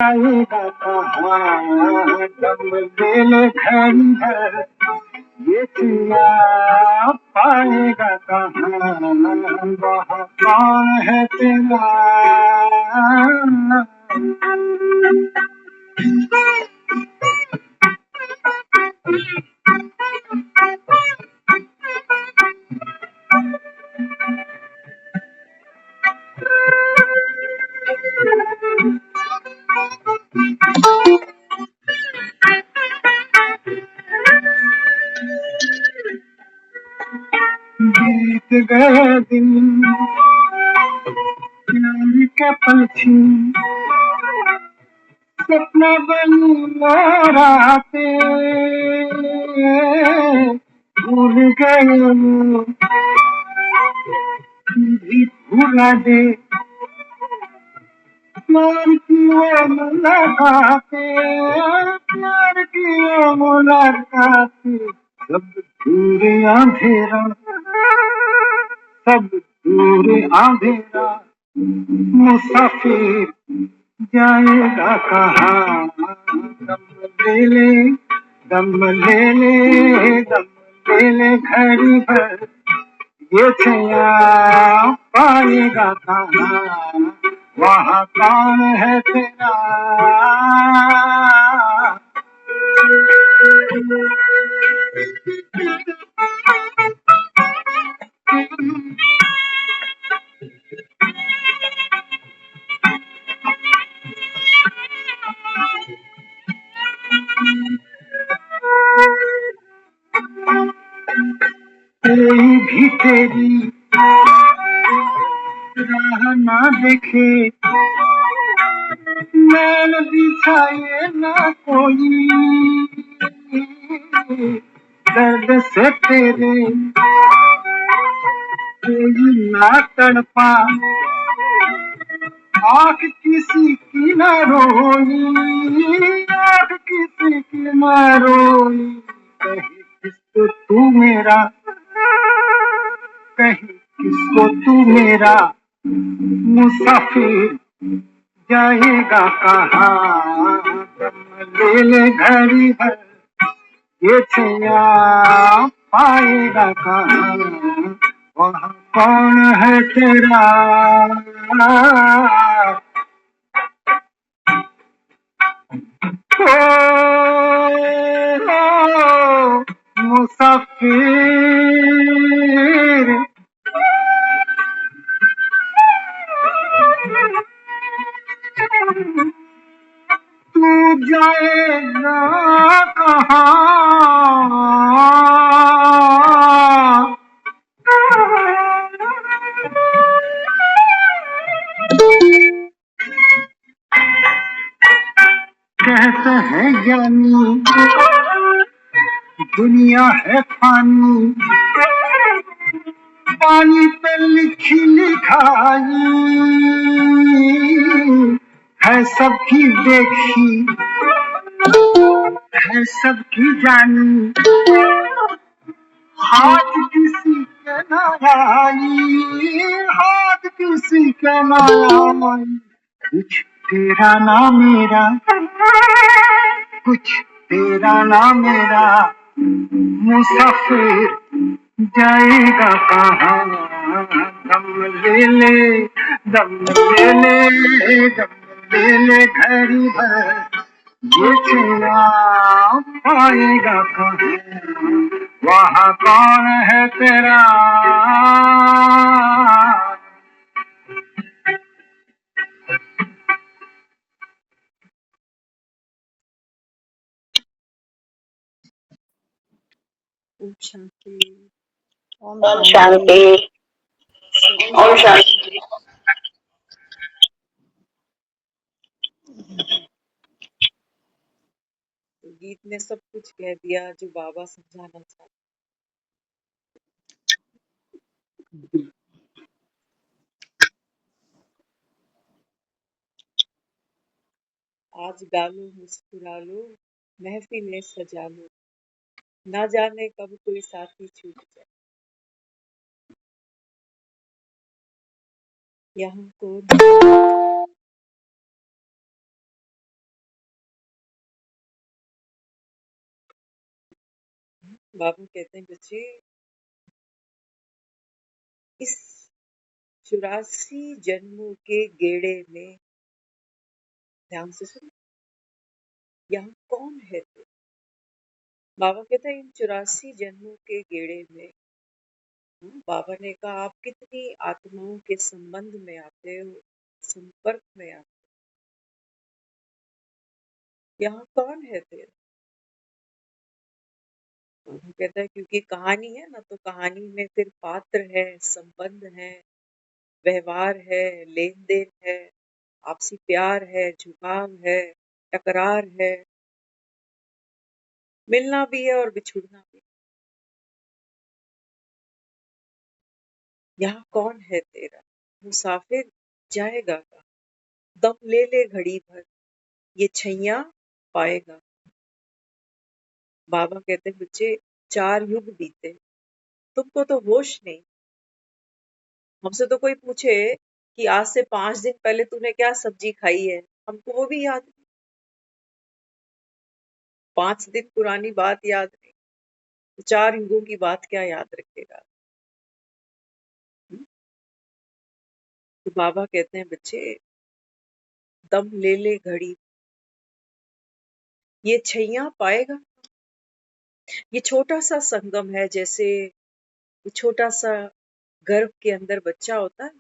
आएगा कहाँ दम दिल घड़ी भर ये चिया पाएगा कहाँ वहाँ कौन है तेरा। बीत गए दिन प्यार के पल थी सपना बन राते भूल गए वो भी भूला दे प्यार की वो मुलाकातें प्यार की वो मुलाकातें सब दूर अंधेरा सब दूर अंधेरा मुसाफिर जाएगा कहाँ दम ले ले दम ले ले घड़ी भर ये छया पाएगा कहाँ वहाँ कौन है तेरा। कोई भी तेरी राह ना देखे मैल बिछाए ना कोई दर्द से तेरे कोई ना तड़पा आँख किसी की न रोई आँख किसी की न रोई कहीं किसको तू मेरा कहीं किसको तू मेरा मुसाफिर जाएगा कहाँ दम ले ले घड़ी भर ये छया पाएगा कहाँ वहाँ कौन है तेरा। ओ मुसाफिर तू जाएगा कहाँ। कहते हैं ज्ञानी दुनिया है फानी पानी पे लिखी लिखाई है सबकी देखी है सबकी जानी हाथ किसी के न आई हाथ किसी के न आई कुछ तेरा ना मेरा कुछ तेरा ना मेरा मुसाफिर जाएगा कहाँ दम ले ले दम ले ले दम ले ले घड़ी भर ये छया पाएगा कहाँ वहाँ कौन है तेरा। ओम शांति। ओम शांति। ओम शांति। तो गीत ने सब कुछ कह दिया जो बाबा समझाना चाहते। आज गालो मुस्कुरा लो महफिलें सजा लो ना जाने कब कोई साथी छूट जाए यहाँ कौन बाबा कहते हैं बच्चे, इस 84 जन्मों के गेड़े में, ध्यान से सुनो, यहाँ कौन है तू? बाबा कहते हैं इन 84 जन्मों के गेड़े में, बाबा ने कहा आप कितनी आत्माओं के संबंध में आते हो, संपर्क में आते हो, यहाँ कौन है तेरा? बाबा कहता है क्योंकि कहानी है ना, तो कहानी में फिर पात्र है, संबंध है, व्यवहार है, लेन देन है, आपसी प्यार है, झुकाव है, टकरार है, मिलना भी है और बिछुड़ना भी। यहाँ कौन है तेरा? मुसाफिर जाएगा का, दम ले ले घड़ी भर, ये छैया पाएगा। बाबा कहते हैं बच्चे 4 युग बीते, तुमको तो होश नहीं। हमसे तो कोई पूछे कि आज से 5 दिन पहले तूने क्या सब्जी खाई है, हमको वो भी याद नहीं। 5 दिन पुरानी बात याद नहीं, तो 4 युगों की बात क्या याद रखेगा? तो बाबा कहते हैं बच्चे दम ले ले घड़ी, ये छैया पाएगा। ये छोटा सा संगम है, जैसे छोटा सा गर्भ के अंदर बच्चा होता है,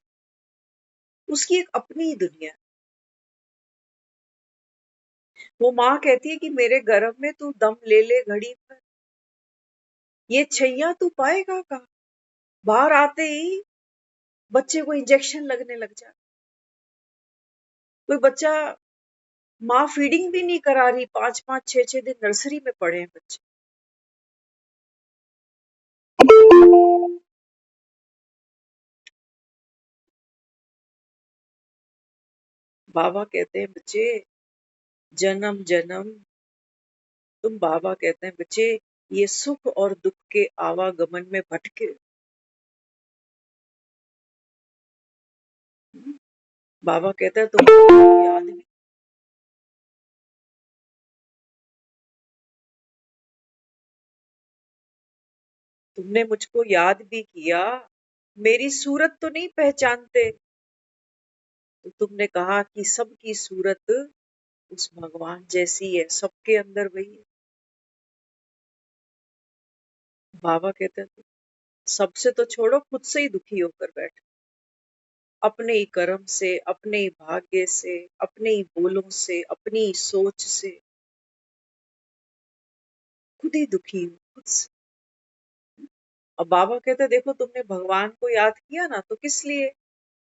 उसकी एक अपनी ही दुनिया है। वो माँ कहती है कि मेरे गर्भ में तू दम ले ले घड़ी पर, ये छैया तू पाएगा कहाँ? बाहर आते ही बच्चे को इंजेक्शन लगने लग जाता। कोई बच्चा, माँ फीडिंग भी नहीं करा रही, 5-5 6-6 दिन नर्सरी में पड़े हैं बच्चे। बाबा कहते हैं बच्चे जन्म जन्म, तुम बाबा कहते हैं बच्चे ये सुख और दुख के आवागमन में भटके। बाबा कहता है तुमको याद नहीं, तुमने मुझको याद भी किया, मेरी सूरत तो नहीं पहचानते। तो तुमने कहा कि सबकी सूरत उस भगवान जैसी है, सबके अंदर वही है। बाबा कहते हैं सबसे तो छोड़ो, खुद से ही दुखी होकर बैठे, अपने ही कर्म से, अपने ही भाग्य से, अपने ही बोलों से, अपनी ही सोच से खुद ही दुखी हो, खुद से। अब बाबा कहते हैं देखो तुमने भगवान को याद किया ना, तो किस लिए?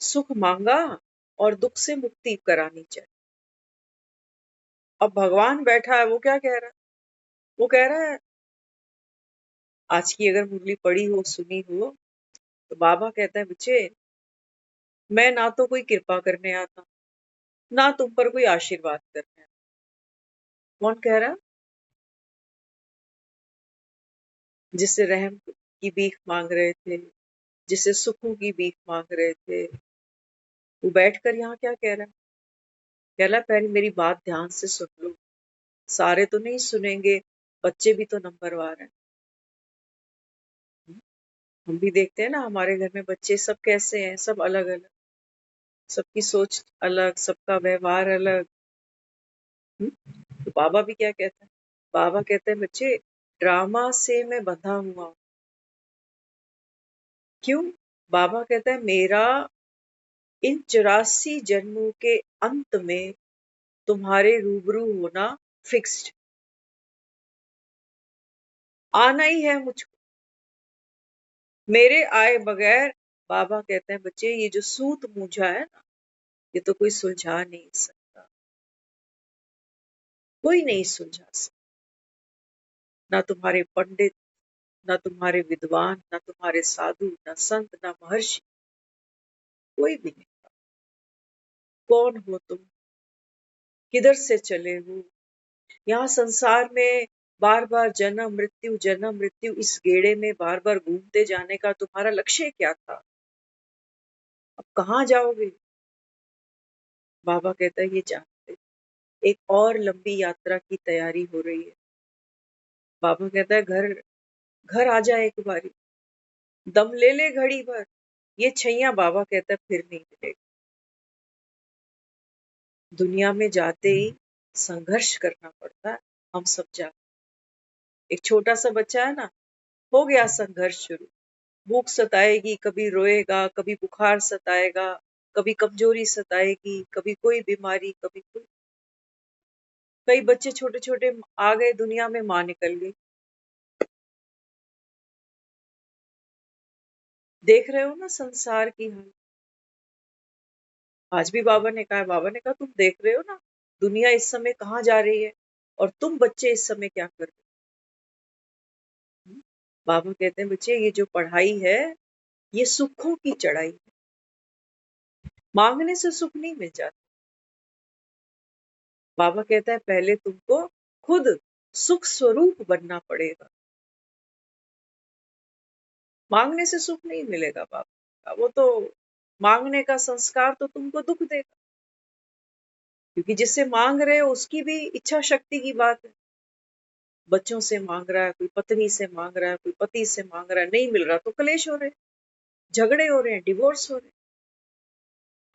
सुख मांगा और दुख से मुक्ति करानी चाहिए। अब भगवान बैठा है, वो क्या कह रहा है? वो कह रहा है, आज की अगर मुरली पढ़ी हो, सुनी हो, तो बाबा कहता है बच्चे मैं ना तो कोई कृपा करने आता, ना तुम पर कोई आशीर्वाद करने आता। कौन कह रहा है? जिससे रहम की भीख मांग रहे थे, जिससे सुखों की भीख मांग रहे थे, वो बैठकर यहाँ क्या कह रहा है? कह रहा है पहले मेरी बात ध्यान से सुन लो, सारे तो नहीं सुनेंगे, बच्चे भी तो नंबरवार हैं। हम भी देखते हैं ना, हमारे घर में बच्चे सब कैसे हैं, सब अलग अलग, सबकी सोच अलग, सबका व्यवहार अलग। तो बाबा भी क्या कहते हैं? बाबा कहते हैं बच्चे ड्रामा से मैं बंधा हुआ हूं। क्यों? बाबा कहता है मेरा इन 84 जन्मों के अंत में तुम्हारे रूबरू होना फिक्स्ड, आना ही है मुझको, मेरे आए बगैर। बाबा कहते हैं बच्चे ये जो सूत मूझा है ना, ये तो कोई सुलझा नहीं सकता, कोई नहीं सुलझा सकता। ना तुम्हारे पंडित, ना तुम्हारे विद्वान, ना तुम्हारे साधु, ना संत, ना महर्षि, कोई भी नहीं। कौन हो तुम? किधर से चले हो? यहाँ संसार में बार बार जन्म मृत्यु इस गेड़े में बार बार घूमते जाने का तुम्हारा लक्ष्य क्या था? अब कहाँ जाओगे? बाबा कहता है ये जानते, एक और लंबी यात्रा की तैयारी हो रही है। बाबा कहता है घर घर आ जाए एक बारी, दम ले ले घड़ी भर, ये छैया बाबा कहता है फिर नहीं मिलेगा। दुनिया में जाते ही संघर्ष करना पड़ता है, हम सब जानते। एक छोटा सा बच्चा है ना, हो गया संघर्ष शुरू, भूख सताएगी, कभी रोएगा, कभी बुखार सताएगा, कभी कमजोरी सताएगी, कभी कोई बीमारी, कभी कोई। कई बच्चे छोटे छोटे आ गए दुनिया में, मां निकल गई। देख रहे हो ना संसार की हाल। आज भी बाबा ने कहा तुम देख रहे हो ना दुनिया इस समय कहाँ जा रही है, और तुम बच्चे इस समय क्या कर रहे हो। बाबा कहते हैं बच्चे ये जो पढ़ाई है ये सुखों की चढ़ाई है, मांगने से सुख नहीं मिल जाता। बाबा कहता है पहले तुमको खुद सुख स्वरूप बनना पड़ेगा, मांगने से सुख नहीं मिलेगा। बाबा वो तो मांगने का संस्कार तो तुमको दुख देगा, क्योंकि जिससे मांग रहे हो उसकी भी इच्छा शक्ति की बात है। बच्चों से मांग रहा है, कोई पत्नी से मांग रहा है, कोई पति से मांग रहा है, नहीं मिल रहा तो कलेश हो रहे हैं, झगड़े हो रहे हैं, डिवोर्स हो रहे हैं,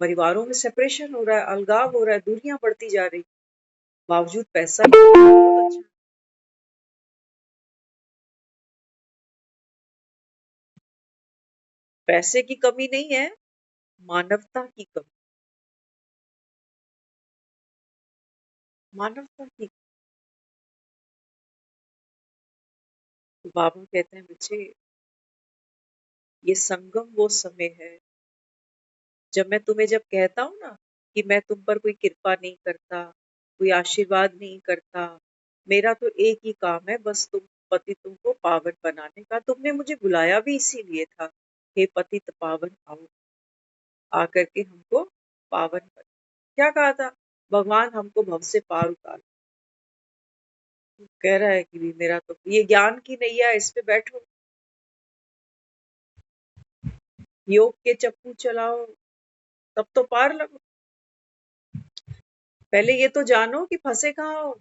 परिवारों में सेपरेशन हो रहा है, अलगाव हो रहा है, दूरियां बढ़ती जा रही। बावजूद पैसा बहुत अच्छा, पैसे की कमी नहीं है, मानवता की कमी, मानवता की। तो बाबा कहते हैं बच्चे ये संगम वो समय है जब कहता हूं ना कि मैं तुम पर कोई कृपा नहीं करता, कोई आशीर्वाद नहीं करता, मेरा तो एक ही काम है, बस तुमको पावन बनाने का। तुमने मुझे बुलाया भी इसीलिए था, हे पतित पावन आओ, आकर के हमको पावन कर। क्या कहा था भगवान, हमको भव से पार उतार। कह रहा है कि भी मेरा तो ये ज्ञान की नैया है, इस पे बैठो, योग के चप्पू चलाओ, तब तो पार लगो। पहले ये तो जानो कि फंसे कहाँ हो,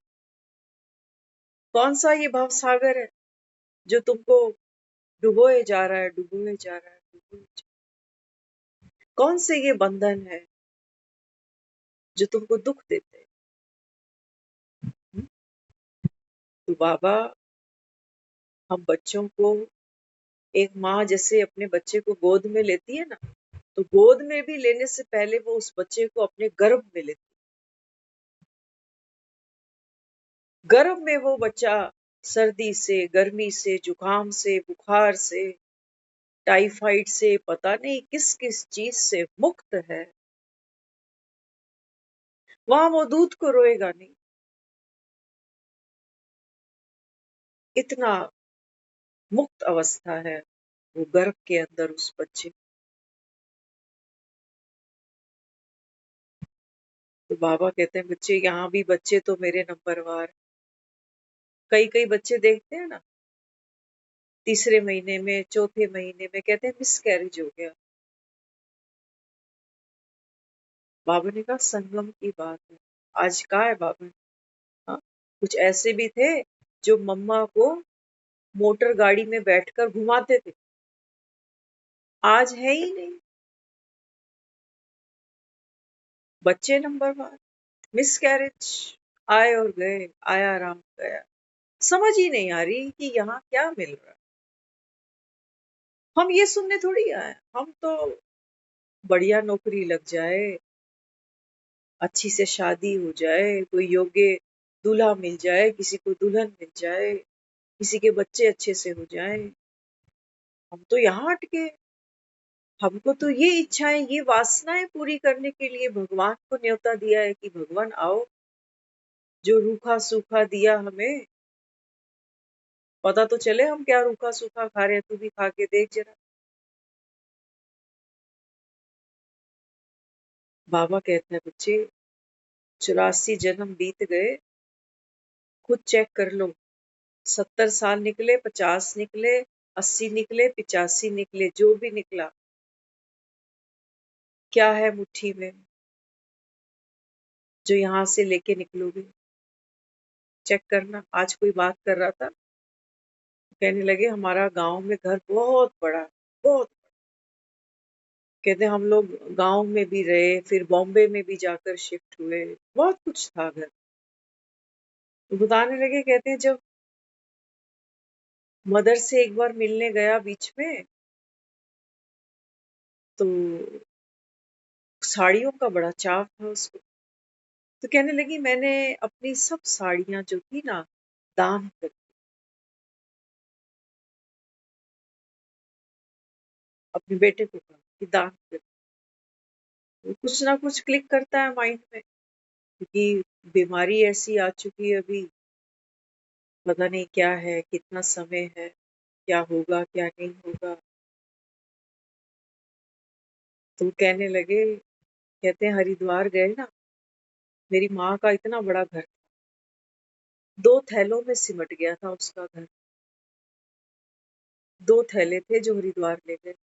कौन सा ये भव सागर है जो तुमको डुबोए जा रहा है, डुबोए जा रहा है, डुबोए जा रहा है। कौन से ये बंधन है जो तुमको दुख देते हैं। तो बाबा हम बच्चों को, एक माँ जैसे अपने बच्चे को गोद में लेती है ना, तो गोद में भी लेने से पहले वो उस बच्चे को अपने गर्भ में लेती है। गर्भ में वो बच्चा सर्दी से, गर्मी से, जुकाम से, बुखार से, टाइफाइड से, पता नहीं किस किस चीज से मुक्त है। वहां वो दूध को रोएगा नहीं, इतना मुक्त अवस्था है वो गर्भ के अंदर उस बच्चे। तो बाबा कहते हैं बच्चे, यहाँ भी बच्चे तो मेरे नंबरवार। कई कई बच्चे देखते हैं ना, तीसरे महीने में, चौथे महीने में कहते हैं मिस कैरेज हो गया। बाबा ने कहा संगम की बात है, आज का है बाबा ने। हाँ, कुछ ऐसे भी थे जो मम्मा को मोटर गाड़ी में बैठकर घुमाते थे, आज है ही नहीं। बच्चे नंबरवार, मिस कैरेज, आए और गए, आया राम गया। समझ ही नहीं आ रही कि यहाँ क्या मिल रहा है। हम ये सुनने थोड़ी आए, हम तो बढ़िया नौकरी लग जाए, अच्छी से शादी हो जाए, कोई योग्य दूल्हा मिल जाए, किसी को दुल्हन मिल जाए, किसी के बच्चे अच्छे से हो जाए, हम तो यहाँ अटके। हमको तो ये इच्छाएं, ये वासनाएं पूरी करने के लिए भगवान को न्योता दिया है कि भगवान आओ, जो रूखा सूखा दिया हमें, पता तो चले हम क्या रूखा सूखा खा रहे हैं, तू भी खा के देख जरा। बाबा कहते हैं बच्चे 84 जन्म बीत गए, खुद चेक कर लो, 70 साल निकले, 50 निकले, 80 निकले, 85 निकले, जो भी निकला, क्या है मुट्ठी में जो यहाँ से लेके निकलोगे। चेक करना। आज कोई बात कर रहा था, कहने लगे हमारा गांव में घर बहुत बड़ा, बहुत। कहते हम लोग गांव में भी रहे, फिर बॉम्बे में भी जाकर शिफ्ट हुए, बहुत कुछ था घर। तो बताने लगे, कहते हैं जब मदर से एक बार मिलने गया बीच में, तो साड़ियों का बड़ा चाव था उसको। तो कहने लगी मैंने अपनी सब साड़ियां जो थी ना दान कर दी। अपने बेटे को कहा कि दान कर दी। तो कुछ ना कुछ क्लिक करता है माइंड में, क्योंकि बीमारी ऐसी आ चुकी है अभी, पता नहीं क्या है, कितना समय है, क्या होगा क्या नहीं होगा। तो कहने लगे, कहते हैं हरिद्वार गए ना, मेरी माँ का इतना बड़ा घर, 2 थैलों में सिमट गया था उसका घर। 2 थैले थे जो हरिद्वार ले गए,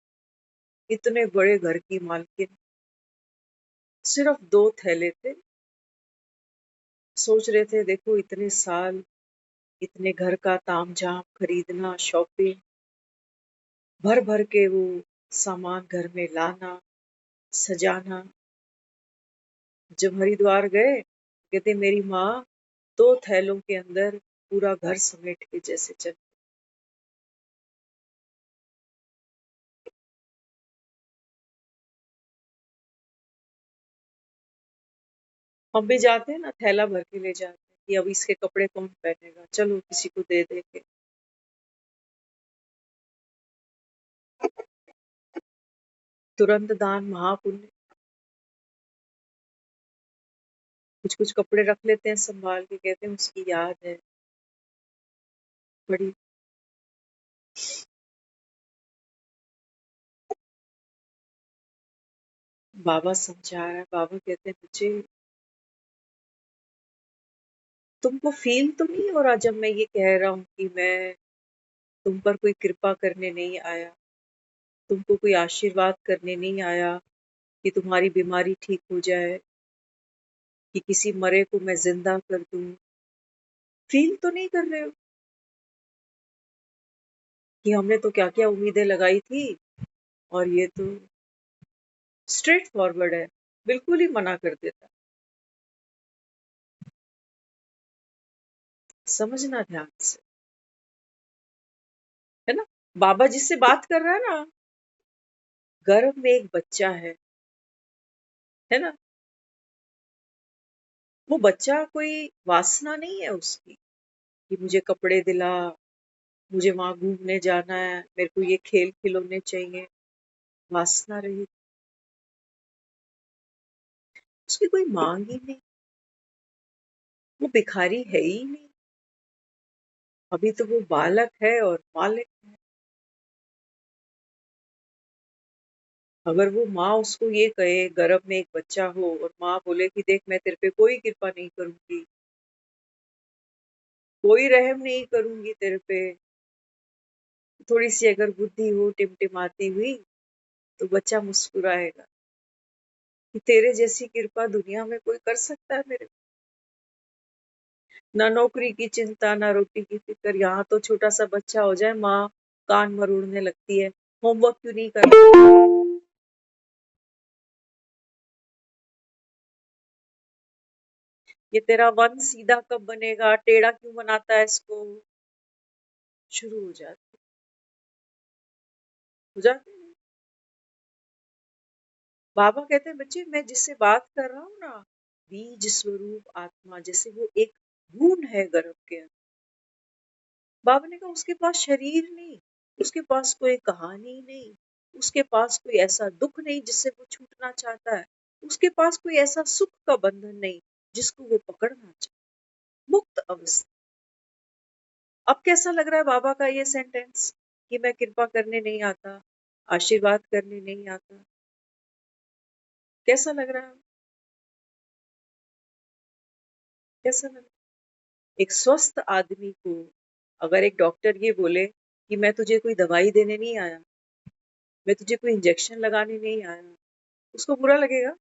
इतने बड़े घर की मालकिन, सिर्फ 2 थैले थे। सोच रहे थे देखो इतने साल, इतने घर का तामझाम, खरीदना, शॉपिंग, भर भर के वो सामान घर में लाना, सजाना। जब हरिद्वार गए, कहते मेरी माँ 2 थैलों के अंदर पूरा घर समेट के जैसे चल। हम भी जाते हैं ना, थैला भर के ले जाते हैं कि अब इसके कपड़े कौन पहनेगा, चलो किसी को दे दे के। तुरंत दान महापुण्य। कुछ कुछ कपड़े रख लेते हैं संभाल के, कहते हैं उसकी याद है बड़ी। बाबा समझा रहा है, बाबा कहते हैं बच्चे तुमको फील तो नहीं हो रहा जब मैं ये कह रहा हूँ कि मैं तुम पर कोई कृपा करने नहीं आया, तुमको कोई आशीर्वाद करने नहीं आया कि तुम्हारी बीमारी ठीक हो जाए, कि किसी मरे को मैं जिंदा कर दूं। फील तो नहीं कर रहे हो कि हमने तो क्या क्या उम्मीदें लगाई थी, और ये तो स्ट्रेट फॉरवर्ड है, बिल्कुल ही मना कर देता। समझना ध्यान से, है ना। बाबा जिससे बात कर रहा है ना, गर्भ में एक बच्चा है ना। वो बच्चा कोई वासना नहीं है उसकी कि मुझे कपड़े दिला, मुझे वहां घूमने जाना है, मेरे को ये खेल खिलौने चाहिए। वासना रही, उसकी कोई मांग ही नहीं, वो भिखारी है ही नहीं। अभी तो वो बालक है और मालिक है। अगर वो माँ उसको ये कहे, गर्भ में एक बच्चा हो और माँ बोले कि देख मैं तेरे पे कोई कृपा नहीं करूंगी, कोई रहम नहीं करूंगी तेरे पे, थोड़ी सी अगर बुद्धि हो टिमटिमाती हुई, तो बच्चा मुस्कुराएगा कि तेरे जैसी कृपा दुनिया में कोई कर सकता है मेरे। ना नौकरी की चिंता, ना रोटी की फिक्र, यहाँ तो छोटा सा बच्चा हो जाए माँ कान मरोड़ने लगती है, होमवर्क क्यों नहीं कर। ये तेरा वन सीधा कब बनेगा, टेढ़ा क्यों बनाता है इसको, शुरू हो जाते हैं। बाबा कहते हैं बच्चे मैं जिससे बात कर रहा हूँ ना, बीज स्वरूप आत्मा, जैसे वो एक भ्रूण है गर्भ के अंदर। बाबा ने कहा उसके पास शरीर नहीं, उसके पास कोई कहानी नहीं, उसके पास कोई ऐसा दुख नहीं जिससे वो छूटना चाहता है, उसके पास कोई ऐसा सुख का बंधन नहीं जिसको वो पकड़ना चाहे, मुक्त अवस्था। अब कैसा लग रहा है बाबा का ये सेंटेंस कि मैं कृपा करने नहीं आता, आशीर्वाद करने नहीं आता, कैसा लग रहा है? कैसा लग रहा है? एक स्वस्थ आदमी को अगर एक डॉक्टर ये बोले कि मैं तुझे कोई दवाई देने नहीं आया, मैं तुझे कोई इंजेक्शन लगाने नहीं आया, उसको बुरा लगेगा।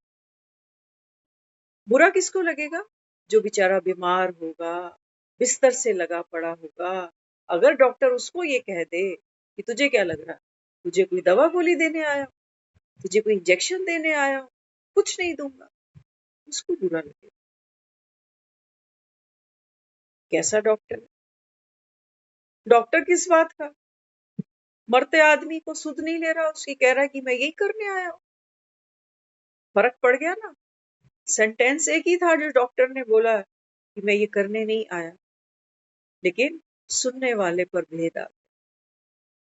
बुरा किसको लगेगा? जो बेचारा बीमार होगा, बिस्तर से लगा पड़ा होगा, अगर डॉक्टर उसको ये कह दे कि तुझे क्या लग रहा है, तुझे कोई दवा गोली देने आया, तुझे कोई इंजेक्शन देने आया, कुछ नहीं दूंगा, उसको बुरा लगे। कैसा डॉक्टर है? डॉक्टर किस बात का? मरते आदमी को सुध नहीं ले रहा, उसकी कह रहा है कि मैं यही करने आया हूं। फर्क पड़ गया ना। सेंटेंस एक ही था जो डॉक्टर ने बोला कि मैं ये करने नहीं आया, लेकिन सुनने वाले पर भेद आ।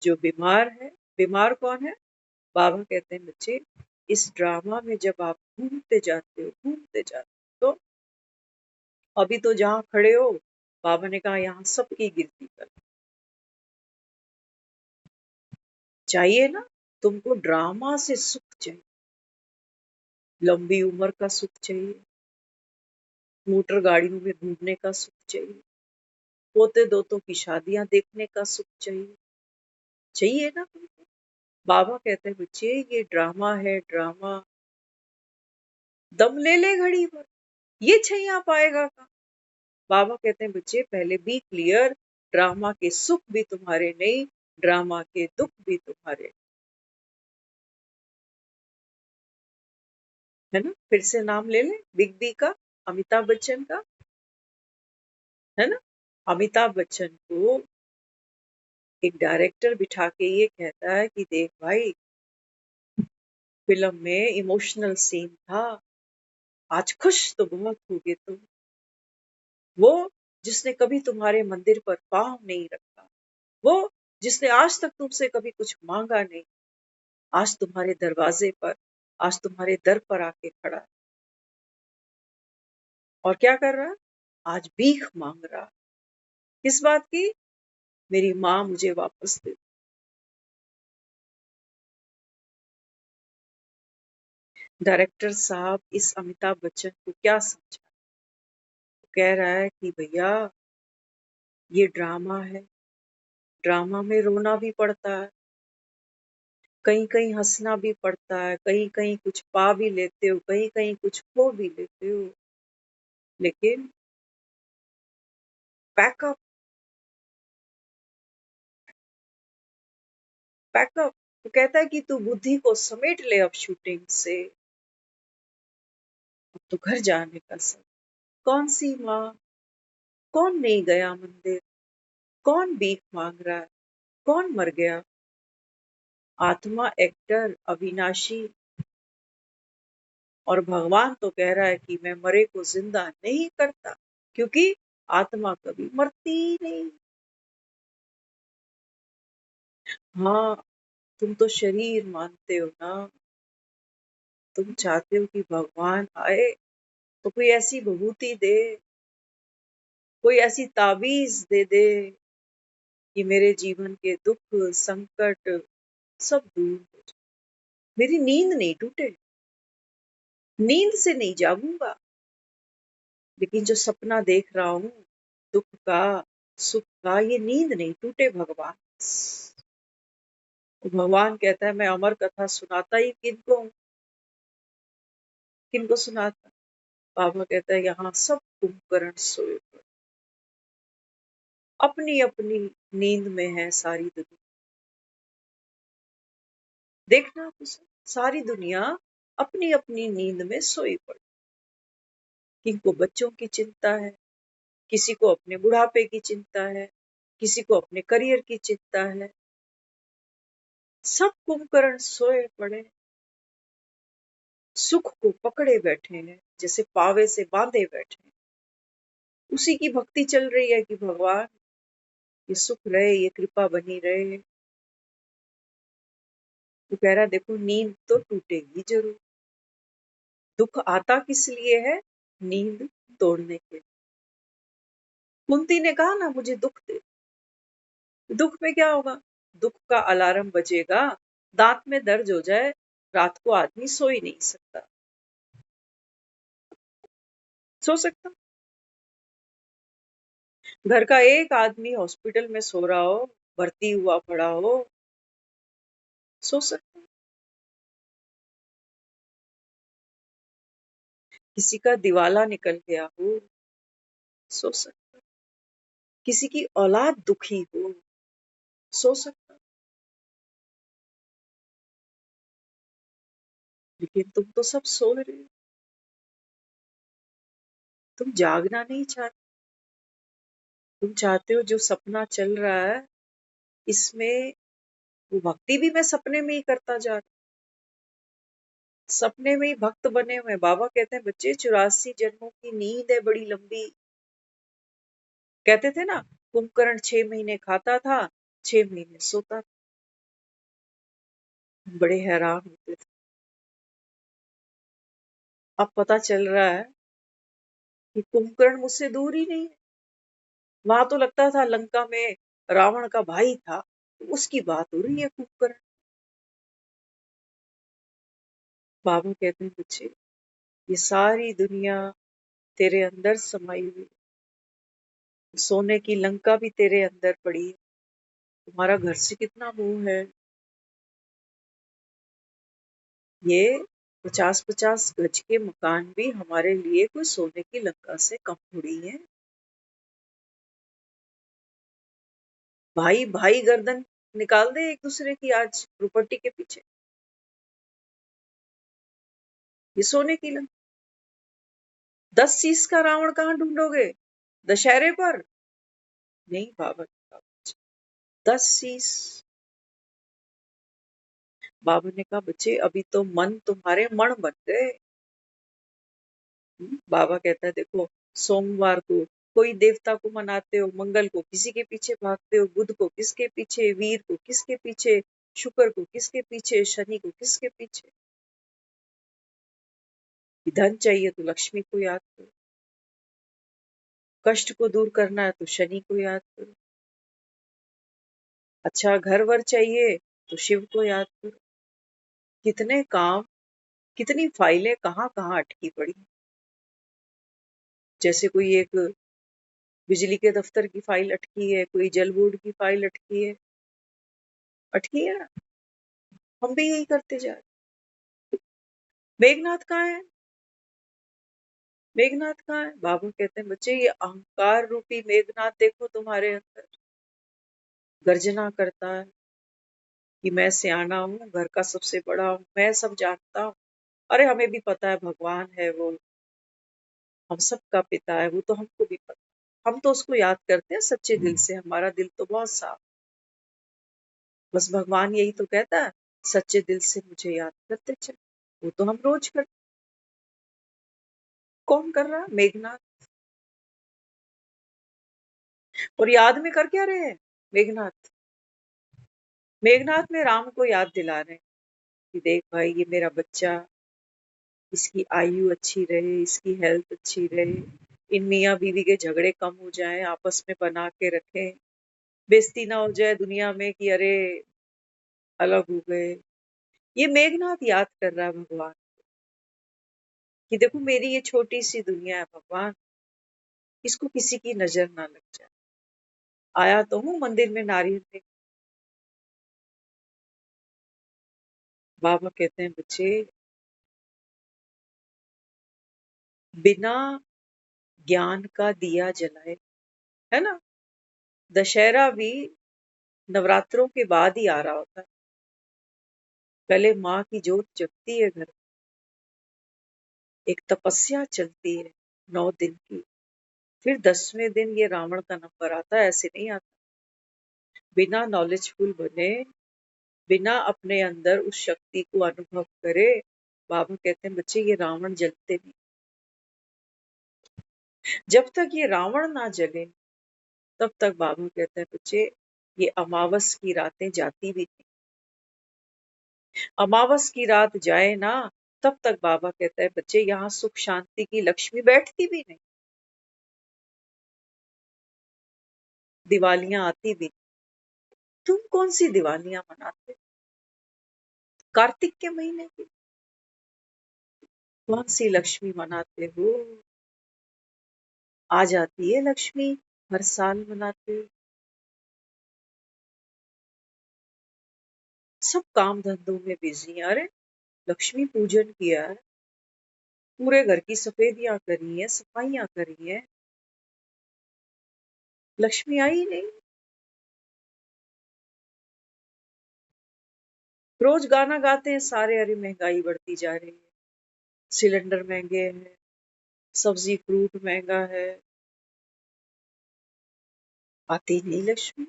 जो बीमार है, बीमार कौन है? बाबा कहते हैं बच्चे, इस ड्रामा में जब आप घूमते जाते हो, घूमते जाते हो, तो अभी तो जहां खड़े हो, बाबा ने कहा यहाँ सबकी गिनती कर। चाहिए ना तुमको ड्रामा से सुख चाहिए, लंबी उम्र का सुख चाहिए, मोटर गाड़ियों में घूमने का सुख चाहिए, पोते दोतों की शादियां देखने का सुख चाहिए, चाहिए ना तुमको? बाबा कहते हैं बच्चे ये ड्रामा है, ड्रामा। दम ले ले घड़ी भर, ये छैया पाएगा का? बाबा कहते हैं बच्चे पहले बी क्लियर, ड्रामा के सुख भी तुम्हारे नहीं, ड्रामा के दुख भी तुम्हारे, है ना? फिर से नाम ले ले, बिग बी का, अमिताभ बच्चन का, है ना? अमिताभ बच्चन को एक डायरेक्टर बिठा के ये कहता है कि देख भाई, फिल्म में इमोशनल सीन था, आज खुश तो बहुत होगे तुम। वो जिसने कभी तुम्हारे मंदिर पर पांव नहीं रखा, वो जिसने आज तक तुमसे कभी कुछ मांगा नहीं, आज तुम्हारे दरवाजे पर, आज तुम्हारे दर पर आके खड़ा है। और क्या कर रहा है? आज भीख मांग रहा है। किस बात की? मेरी माँ मुझे वापस दे। डायरेक्टर साहब इस अमिताभ बच्चन को क्या समझा? वो कह रहा है कि भैया ये ड्रामा है, ड्रामा में रोना भी पड़ता है, कहीं कहीं हंसना भी पड़ता है, कहीं कहीं कुछ पा भी लेते हो, कहीं कहीं कुछ खो भी लेते हो, लेकिन पैकअप, पैकअप। वो कहता है कि तू बुद्धि को समेट ले अब शूटिंग से, अब तो घर जाने का सब। कौन सी माँ, कौन नहीं गया मंदिर, कौन भीख मांग रहा है, कौन मर गया? आत्मा एक्टर अविनाशी, और भगवान तो कह रहा है कि मैं मरे को जिंदा नहीं करता, क्योंकि आत्मा कभी मरती ही नहीं। हाँ, तुम तो शरीर मानते हो ना, तुम चाहते हो कि भगवान आए तो कोई ऐसी विभूति दे, कोई ऐसी ताबीज दे दे कि मेरे जीवन के दुख संकट सब दूर हो जाए, मेरी नींद नहीं टूटे, नींद से नहीं जागूंगा, लेकिन जो सपना देख रहा हूँ दुख का, सुख का, ये नींद नहीं टूटे भगवान। तो भगवान कहता है मैं अमर कथा सुनाता ही किनको हूँ, किनको सुनाता? बाबा कहता है यहाँ सब कुंभकर्ण सोए पड़े, अपनी अपनी नींद में है सारी दुनिया। देखना तो सही, सारी दुनिया अपनी अपनी नींद में सोई पड़ी। किनको बच्चों की चिंता है, किसी को अपने बुढ़ापे की चिंता है, किसी को अपने करियर की चिंता है, सब कुंभकर्ण सोए पड़े, सुख को पकड़े बैठे हैं, जैसे पावे से बांधे बैठे हैं। उसी की भक्ति चल रही है कि भगवान ये सुख रहे, ये कृपा बनी रहे। वो कह रहा है देखो नींद तो टूटेगी जरूर, दुख आता किस लिए है? नींद तोड़ने के लिए। कुंती ने कहा ना मुझे दुख दे, दुख में क्या होगा? दुख का अलार्म बजेगा, दांत में दर्द हो जाए, रात को आदमी सो ही नहीं सकता। सो सकता? घर का एक आदमी हॉस्पिटल में सो रहा हो, भर्ती हुआ पड़ा हो, सो सकता? किसी का दिवाला निकल गया हो, सो सकता? किसी की औलाद दुखी हो, सो सकता, लेकिन तुम तो सब सो रहे हो। तुम जागना नहीं चाहते, तुम चाहते हो जो सपना चल रहा है इसमें वो भक्ति भी मैं सपने में ही करता जा रहा हूं, सपने में ही भक्त बने हुए। बाबा कहते हैं बच्चे 84 जन्मों की नींद है बड़ी लंबी। कहते थे ना, कुंभकर्ण 6 महीने खाता था, 6 महीने सोता था। बड़े हैरान होते थे। अब पता चल रहा है कि कुंभकर्ण मुझसे दूर ही नहीं है। वहां तो लगता था लंका में रावण का भाई था, उसकी बात हो रही है कुंभकर्ण। बाबा कहते हैं बच्चे, ये सारी दुनिया तेरे अंदर समाई हुई है। सोने की लंका भी तेरे अंदर पड़ी है। तुम्हारा घर से कितना मोह है। ये 50-50 गज के मकान भी हमारे लिए कोई सोने की लंका से कम थोड़ी है। भाई भाई गर्दन निकाल दे एक दूसरे की आज प्रॉपर्टी के पीछे। ये सोने की लंका। 10 शीश का रावण कहाँ ढूंढोगे दशहरे पर? नहीं बाबा, 10 शीश। बाबा ने कहा बच्चे अभी तो मन तुम्हारे मण बन गए। बाबा कहता है देखो, सोमवार को कोई देवता को मनाते हो, मंगल को किसी के पीछे भागते हो, बुध को किसके पीछे, वीर को किसके पीछे, शुक्र को किसके पीछे, शनि को किसके पीछे। धन चाहिए तो लक्ष्मी को याद करो, कष्ट को दूर करना है तो शनि को याद करो, अच्छा घर वर चाहिए तो शिव को याद करो। कितने काम, कितनी फाइलें कहाँ कहाँ अटकी पड़ी। जैसे कोई एक बिजली के दफ्तर की फाइल अटकी है, कोई जल बोर्ड की फाइल अटकी है, अटकी है ना। हम भी यही करते जा रहे। मेघनाथ कहाँ है? मेघनाथ कहाँ है? बाबा कहते हैं बच्चे ये अहंकार रूपी मेघनाथ देखो तुम्हारे अंदर, गर्जना करता है कि मैं सियाना हूँ, घर का सबसे बड़ा हूँ, मैं सब जानता हूँ। अरे हमें भी पता है भगवान है वो, हम सबका पिता है वो, तो हमको भी पता। हम तो उसको याद करते हैं सच्चे दिल से, हमारा दिल तो बहुत साफ। बस भगवान यही तो कहता है, सच्चे दिल से मुझे याद करते चल। वो तो हम रोज करते। कौन कर रहा है? मेघनाथ। और याद में कर क्या रहे हैं मेघनाथ? मेघनाथ में राम को याद दिला रहे हैं कि देख भाई ये मेरा बच्चा, इसकी आयु अच्छी रहे, इसकी हेल्थ अच्छी रहे, इन मियाँ बीवी के झगड़े कम हो जाएं, आपस में बना के रखें, बेइज्जती ना हो जाए दुनिया में कि अरे अलग हो गए। ये मेघनाथ याद कर रहा है भगवान कि देखो मेरी ये छोटी सी दुनिया है भगवान, इसको किसी की नजर ना लग जाए। आया तो हूँ मंदिर में नारियल में। बाबा कहते हैं बच्चे, बिना ज्ञान का दिया जलाए, है ना। दशहरा भी नवरात्रों के बाद ही आ रहा होता है। पहले माँ की जोत जगती है घर, एक तपस्या चलती है 9 दिन की, फिर 10वें दिन ये रावण का नंबर आता है। ऐसे नहीं आता। बिना नॉलेजफुल बने, बिना अपने अंदर उस शक्ति को अनुभव करे, बाबा कहते हैं बच्चे ये रावण जलते नहीं। जब तक ये रावण ना जले तब तक बाबा कहते हैं बच्चे ये अमावस की रातें जाती भी नहीं। अमावस की रात जाए ना, तब तक बाबा कहता है बच्चे यहाँ सुख शांति की लक्ष्मी बैठती भी नहीं, दिवालियां आती भी नहीं। तुम कौन सी दिवालियां मनाते? कार्तिक के महीने की कौन सी लक्ष्मी मनाते हो? आ जाती है लक्ष्मी, हर साल मनाते हो। सब काम धंधों में बिजी है। अरे लक्ष्मी पूजन किया है, पूरे घर की सफेदियां करी है, सफाइयां करी है, लक्ष्मी आई ही नहीं। रोज गाना गाते हैं सारे, अरे महंगाई बढ़ती जा रही है, सिलेंडर महंगे हैं, सब्जी फ्रूट महंगा है, आती नहीं लक्ष्मी।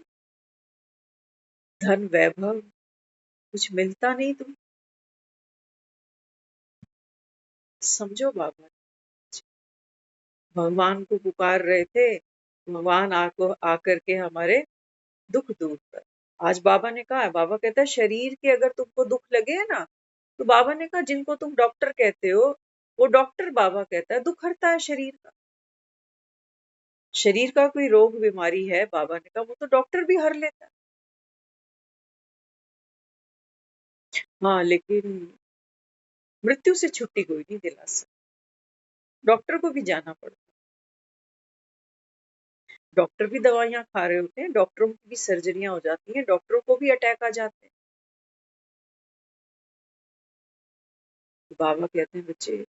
धन वैभव कुछ मिलता नहीं, तुम समझो बाबा। भगवान को पुकार रहे थे, भगवान आकर के हमारे दुख दूर कर। आज बाबा ने कहा है, बाबा कहता है शरीर के अगर तुमको दुख लगे है ना, तो बाबा ने कहा जिनको तुम डॉक्टर कहते हो, वो डॉक्टर बाबा कहता है दुख हरता है शरीर का। शरीर का कोई रोग बीमारी है, बाबा ने कहा वो तो डॉक्टर भी हर लेता है। हाँ, लेकिन मृत्यु से छुट्टी कोई नहीं दिला सकता, डॉक्टर को भी जाना पड़ता है। डॉक्टर भी दवाइयां खा रहे होते हैं, डॉक्टरों की भी सर्जरियां हो जाती हैं, डॉक्टरों को भी अटैक आ जाते हैं। तो बाबा कहते हैं बच्चे,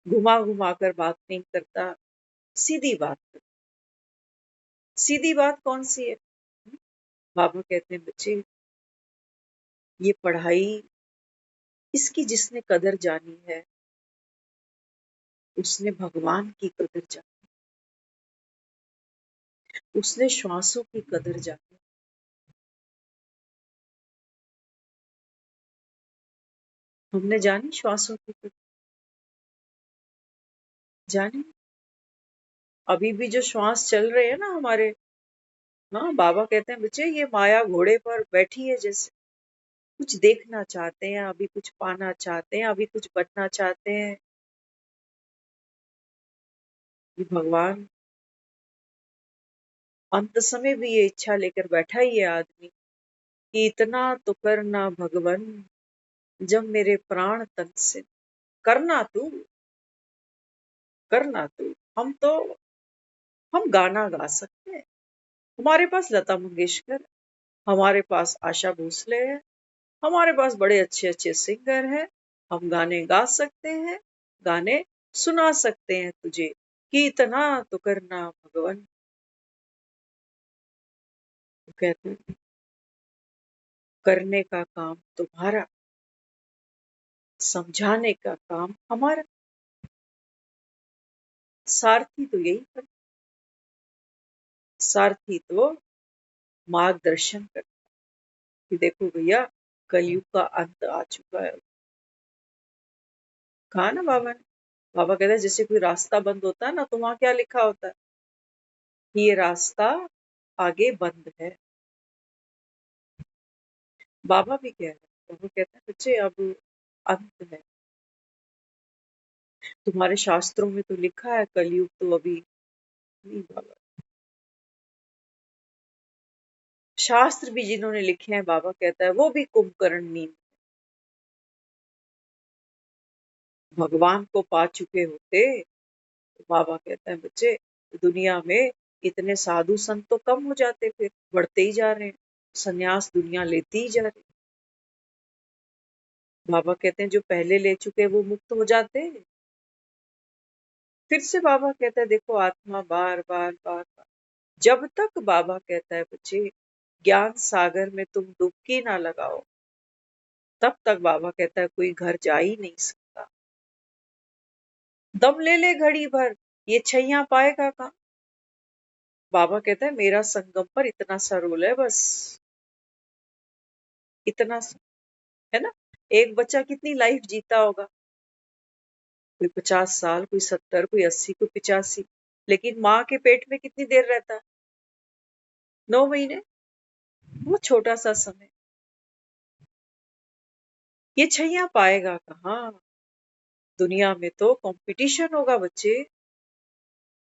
घुमा घुमा कर बात नहीं करता, सीधी बात कर। सीधी बात कौन सी है? बाबा कहते हैं बच्चे, ये पढ़ाई, इसकी जिसने कदर जानी है, उसने भगवान की कदर जानी, उसने श्वासों की कदर जानी। हमने जानी श्वासों की कदर? जानी? अभी भी जो श्वास चल रहे हैं ना हमारे, हाँ, बाबा कहते हैं बच्चे ये माया घोड़े पर बैठी है जैसे, कुछ देखना चाहते हैं, अभी कुछ पाना चाहते हैं, अभी कुछ बनना चाहते हैं। ये भगवान अंत समय भी ये इच्छा लेकर बैठा ही है आदमी, कि इतना तो करना भगवन, जब मेरे प्राण तन से, करना तू, करना तू। हम गाना गा सकते हैं, हमारे पास लता मंगेशकर, हमारे पास आशा भोसले है, हमारे पास बड़े अच्छे अच्छे सिंगर हैं, हम गाने गा सकते हैं, गाने सुना सकते हैं तुझे, कि इतना तो करना भगवन। वो कहते हैं करने का काम तुम्हारा, समझाने का काम हमारा, सारथी तो यही कर, सारथी तो मार्गदर्शन कर, कि देखो भैया कलयुग का अंत आ चुका है। कहा ना बाबा ने, बाबा कहते हैं जैसे कोई रास्ता बंद होता है ना, तो वहां क्या लिखा होता है, ये रास्ता आगे बंद है। बाबा भी कह रहे हैं, बाबा कहते हैं बच्चे अब अंत है, तुम्हारे शास्त्रों में तो लिखा है कलयुग तो अभी नहीं। बाबा शास्त्र भी जिन्होंने लिखे हैं, बाबा कहता है वो भी कुंभकर्ण नींद, भगवान को पा चुके होते। तो बाबा कहता है बच्चे, दुनिया में इतने साधु संत तो कम हो जाते, फिर बढ़ते ही जा रहे हैं, सन्यास दुनिया लेती ही जा रही। बाबा कहते हैं जो पहले ले चुके वो मुक्त हो जाते। फिर से बाबा कहता है देखो आत्मा बार बार बार बार, जब तक बाबा कहता है बच्चे ज्ञान सागर में तुम डुबकी ना लगाओ, तब तक बाबा कहता है कोई घर जा ही नहीं सकता। दम ले ले घड़ी भर, ये छैया पाएगा कहाँ? बाबा कहता है मेरा संगम पर इतना सा रोल है बस, इतना सा, है ना। एक बच्चा कितनी लाइफ जीता होगा, कोई 50 साल, कोई 70, कोई 80, कोई 85, लेकिन माँ के पेट में कितनी देर रहता है? 9 महीने। वो छोटा सा समय, ये छैया पाएगा कहाँ? दुनिया में तो कंपटीशन होगा बच्चे,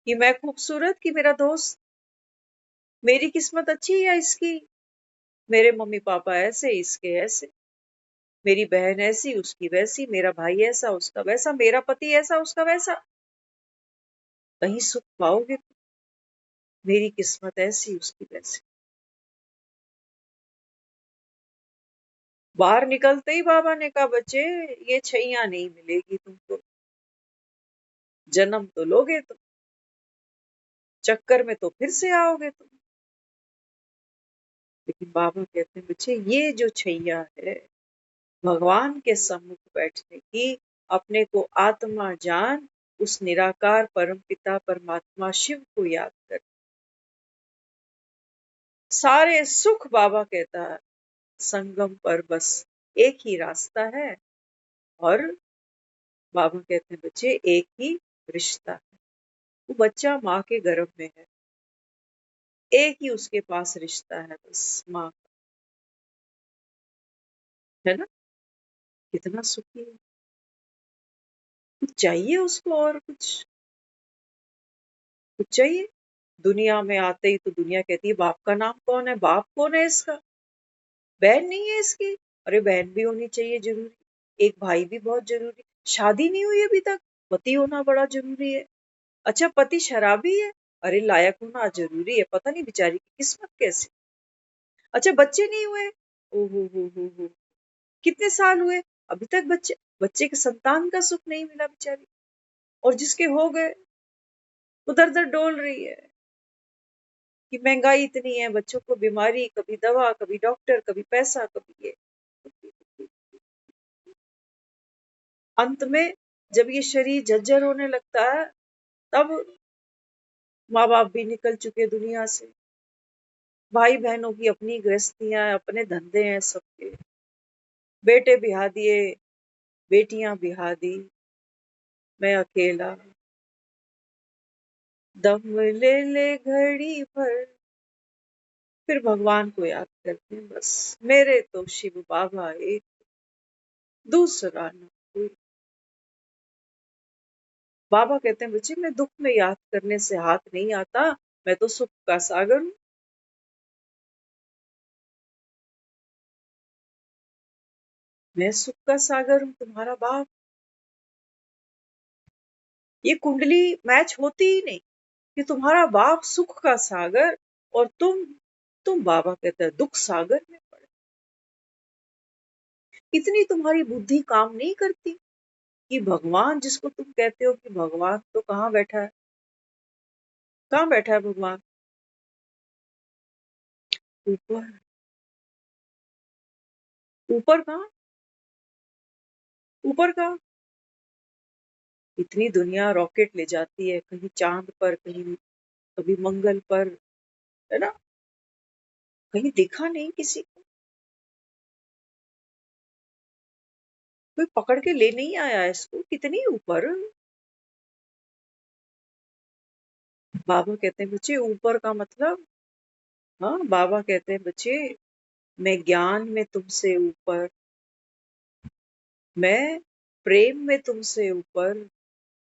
कि मैं खूबसूरत कि मेरा दोस्त, मेरी किस्मत अच्छी या इसकी, मेरे मम्मी पापा ऐसे इसके ऐसे, मेरी बहन ऐसी उसकी वैसी, मेरा भाई ऐसा उसका वैसा, मेरा पति ऐसा उसका वैसा। कहीं सुख पाओगे? मेरी किस्मत ऐसी उसकी वैसी। बाहर निकलते ही बाबा ने कहा बच्चे ये छैया नहीं मिलेगी तुमको, जन्म तो लोगे तुम, चक्कर में तो फिर से आओगे तुम। लेकिन बाबा कहते हैं बच्चे ये जो छैया है भगवान के सम्मुख बैठने की, अपने को आत्मा जान उस निराकार परमपिता परमात्मा शिव को याद कर, सारे सुख बाबा कहता है संगम पर बस एक ही रास्ता है। और बाबा कहते हैं बच्चे एक ही रिश्ता है। वो बच्चा माँ के गर्भ में है, एक ही उसके पास रिश्ता है बस माँ का, है ना। कितना सुखी है। कुछ चाहिए उसको और कुछ कुछ चाहिए। दुनिया में आते ही तो दुनिया कहती है बाप का नाम कौन है, बाप कौन है इसका, बहन नहीं है इसकी। अरे बहन भी होनी चाहिए जरूरी, एक भाई भी बहुत जरूरी। शादी नहीं हुई अभी तक, पति होना बड़ा जरूरी है। अच्छा पति शराबी है, अरे लायक होना जरूरी है, पता नहीं बेचारी की किस्मत कैसी। अच्छा बच्चे नहीं हुए, ओ हो, कितने साल हुए अभी तक बच्चे बच्चे के संतान का सुख नहीं मिला बेचारी। और जिसके हो गए वो दर दर डोल रही है कि महंगाई इतनी है, बच्चों को बीमारी, कभी दवा, कभी डॉक्टर, कभी पैसा, कभी ये। अंत में जब ये शरीर जर्जर होने लगता है तब माँ बाप भी निकल चुके दुनिया से, भाई बहनों की अपनी गृहस्थियां, अपने धंधे हैं सबके, बेटे बिहा दिए, बेटियां बिहा दी, मैं अकेला, दम ले ले घड़ी भर। फिर भगवान को याद करते हैं बस, मेरे तो शिव बाबा एक, दूसरा न कोई। बाबा कहते हैं बच्चे मैं दुख में याद करने से हाथ नहीं आता, मैं तो सुख का सागर हूँ। मैं सुख का सागर हूँ तुम्हारा बाप। ये कुंडली मैच होती ही नहीं कि तुम्हारा बाप सुख का सागर और तुम बाबा कहते हैं दुख सागर में पड़े। इतनी तुम्हारी बुद्धि काम नहीं करती कि भगवान जिसको तुम कहते हो कि भगवान तो कहाँ बैठा है, कहाँ बैठा है भगवान, ऊपर। ऊपर कहाँ, ऊपर कहाँ। इतनी दुनिया रॉकेट ले जाती है कहीं चांद पर, कहीं कभी मंगल पर, है ना, कहीं दिखा नहीं किसी को, कोई पकड़ के ले नहीं आया इसको, कितनी ऊपर। बाबा कहते हैं बच्चे ऊपर का मतलब, हाँ बाबा कहते हैं बच्चे मैं ज्ञान में तुमसे ऊपर, मैं प्रेम में तुमसे ऊपर,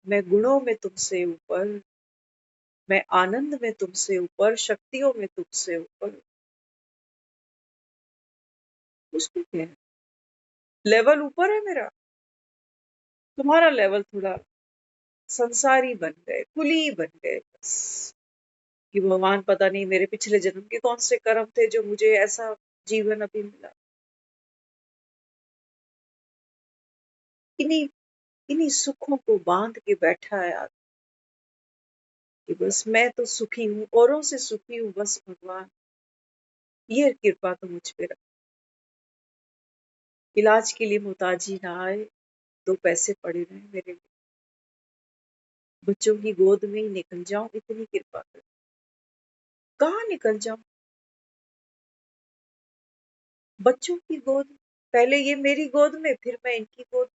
मैं गुणों में तुमसे ऊपर, मैं आनंद में तुमसे ऊपर, शक्तियों में तुमसे ऊपर। उसको क्या है, लेवल ऊपर है मेरा, तुम्हारा लेवल थोड़ा संसारी बन गए, कुली बन गए बस। कि भगवान पता नहीं मेरे पिछले जन्म के कौन से कर्म थे जो मुझे ऐसा जीवन अभी मिला। इन्हीं इन्हीं सुखों को बांध के बैठा है आदमी कि बस मैं तो सुखी हूँ, औरों से सुखी हूँ, बस भगवान ये कृपा तो मुझ पे रख। इलाज के लिए मुताजी ना आए, दो पैसे पड़े रहे मेरे लिए, बच्चों की गोद में ही निकल जाऊं, इतनी कृपा कर। कहाँ निकल जाऊं, बच्चों की गोद, पहले ये मेरी गोद में, फिर मैं इनकी गोद।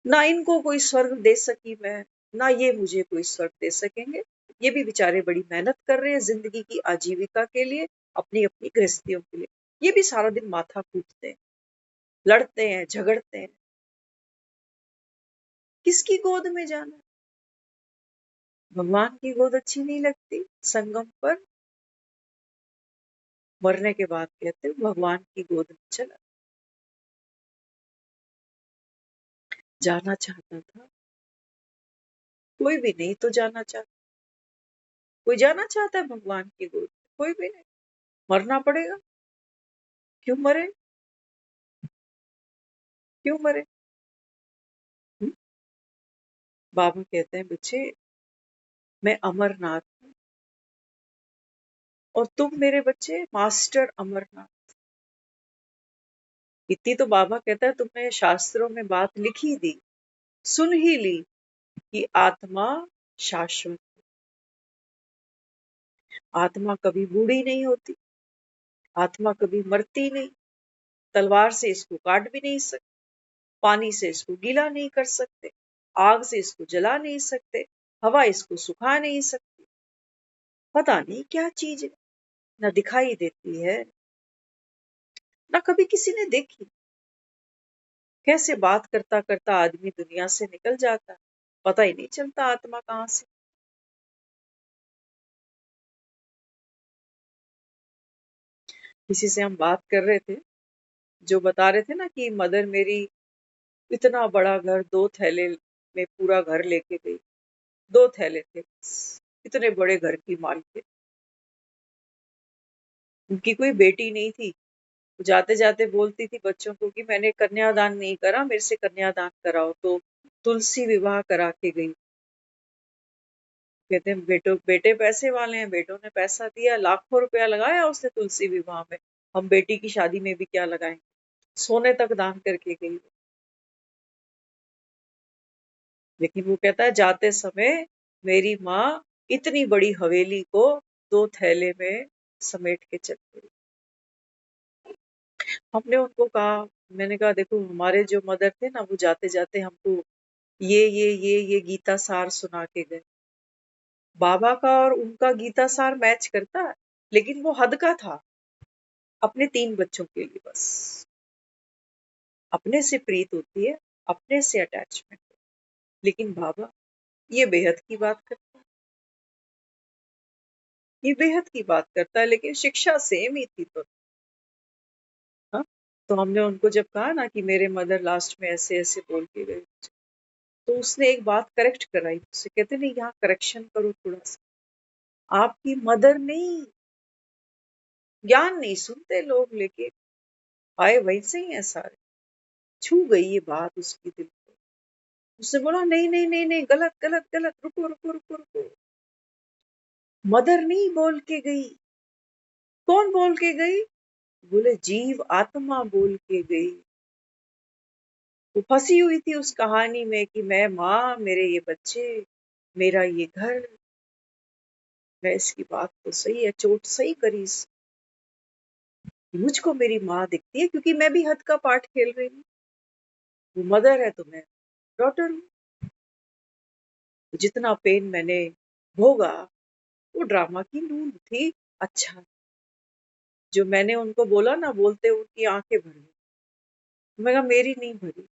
ना इनको कोई स्वर्ग दे सकी मैं, ना ये मुझे कोई स्वर्ग दे सकेंगे। ये भी बेचारे बड़ी मेहनत कर रहे हैं जिंदगी की आजीविका के लिए, अपनी अपनी गृहस्थियों के लिए। ये भी सारा दिन माथा कूटते हैं, लड़ते हैं, झगड़ते हैं। किसकी गोद में जाना है? भगवान की गोद अच्छी नहीं लगती संगम पर, मरने के बाद कहते हैं भगवान की गोद में चला। जाना चाहता था, कोई भी नहीं तो जाना चाहता। कोई जाना चाहता है भगवान की गोद में? कोई भी नहीं। मरना पड़ेगा, क्यों मरे, क्यों मरे। हम्म? बाबा कहते हैं बच्चे मैं अमरनाथ हूँ और तुम मेरे बच्चे मास्टर अमरनाथ। इतनी तो बाबा कहता है तुमने शास्त्रों में बात लिख ही दी, सुन ही ली कि आत्मा शाश्वत। आत्मा कभी बूढ़ी नहीं होती, आत्मा कभी मरती नहीं। तलवार से इसको काट भी नहीं सकते, पानी से इसको गीला नहीं कर सकते, आग से इसको जला नहीं सकते, हवा इसको सुखा नहीं सकती। पता नहीं क्या चीज है, न दिखाई देती है न कभी किसी ने देखी। कैसे बात करता करता आदमी दुनिया से निकल जाता है, पता ही नहीं चलता आत्मा कहाँ से। किसी से हम बात कर रहे थे, जो बता रहे थे ना कि मदर मेरी इतना बड़ा घर 2 थैले में पूरा घर लेके गई। 2 थैले थे बस, इतने बड़े घर की मालकिन। उनकी कोई बेटी नहीं थी। वो जाते जाते बोलती थी बच्चों को कि मैंने कन्यादान नहीं करा, मेरे से कन्यादान कराओ। तो तुलसी विवाह करा के गई। कहते हैं बेटे पैसे वाले हैं, बेटों ने पैसा दिया, लाखों रुपया लगाया उसने तुलसी विवाह में। हम बेटी की शादी में भी क्या लगाएंगे। सोने तक दान करके गई। लेकिन वो कहता है जाते समय मेरी माँ इतनी बड़ी हवेली को 2 थैले में समेट के चल गई। हमने उनको कहा, मैंने कहा देखो हमारे जो मदर थे ना, वो जाते जाते हमको ये गीता सार सुना के गए। बाबा का और उनका गीता सार मैच करता है, लेकिन वो हद का था अपने 3 बच्चों के लिए बस। अपने से प्रीत होती है, अपने से अटैचमेंट। लेकिन बाबा ये बेहद की बात करता है, ये बेहद की बात करता है, लेकिन शिक्षा सेम ही थी। तो हाँ, तो हमने उनको जब कहा ना कि मेरे मदर लास्ट में ऐसे ऐसे बोल के गए, तो उसने एक बात करेक्ट कराई। उससे कहते नहीं यहाँ करेक्शन करो थोड़ा सा। आपकी मदर नहीं, ज्ञान नहीं सुनते लोग, लेके आए वैसे ही है सारे। छू गई ये बात उसकी दिल को। उसने बोला नहीं नहीं नहीं नहीं, गलत गलत गलत, रुको रुको रुको रुको। मदर नहीं बोल के गई। कौन बोल के गई? बोले जीव आत्मा बोल के गई। वो फंसी हुई थी उस कहानी में कि मैं माँ, मेरे ये बच्चे, मेरा ये घर। मैं इसकी बात तो सही है, चोट सही करी। मुझको मेरी माँ दिखती है क्योंकि मैं भी हद का पाठ खेल रही हूँ। वो मदर है तो मैं डॉटर हूँ। जितना पेन मैंने भोगा वो ड्रामा की नून थी। अच्छा, जो मैंने उनको बोला ना, बोलते उनकी आंखें भर गई। मैं कहा मेरी नहीं भरी,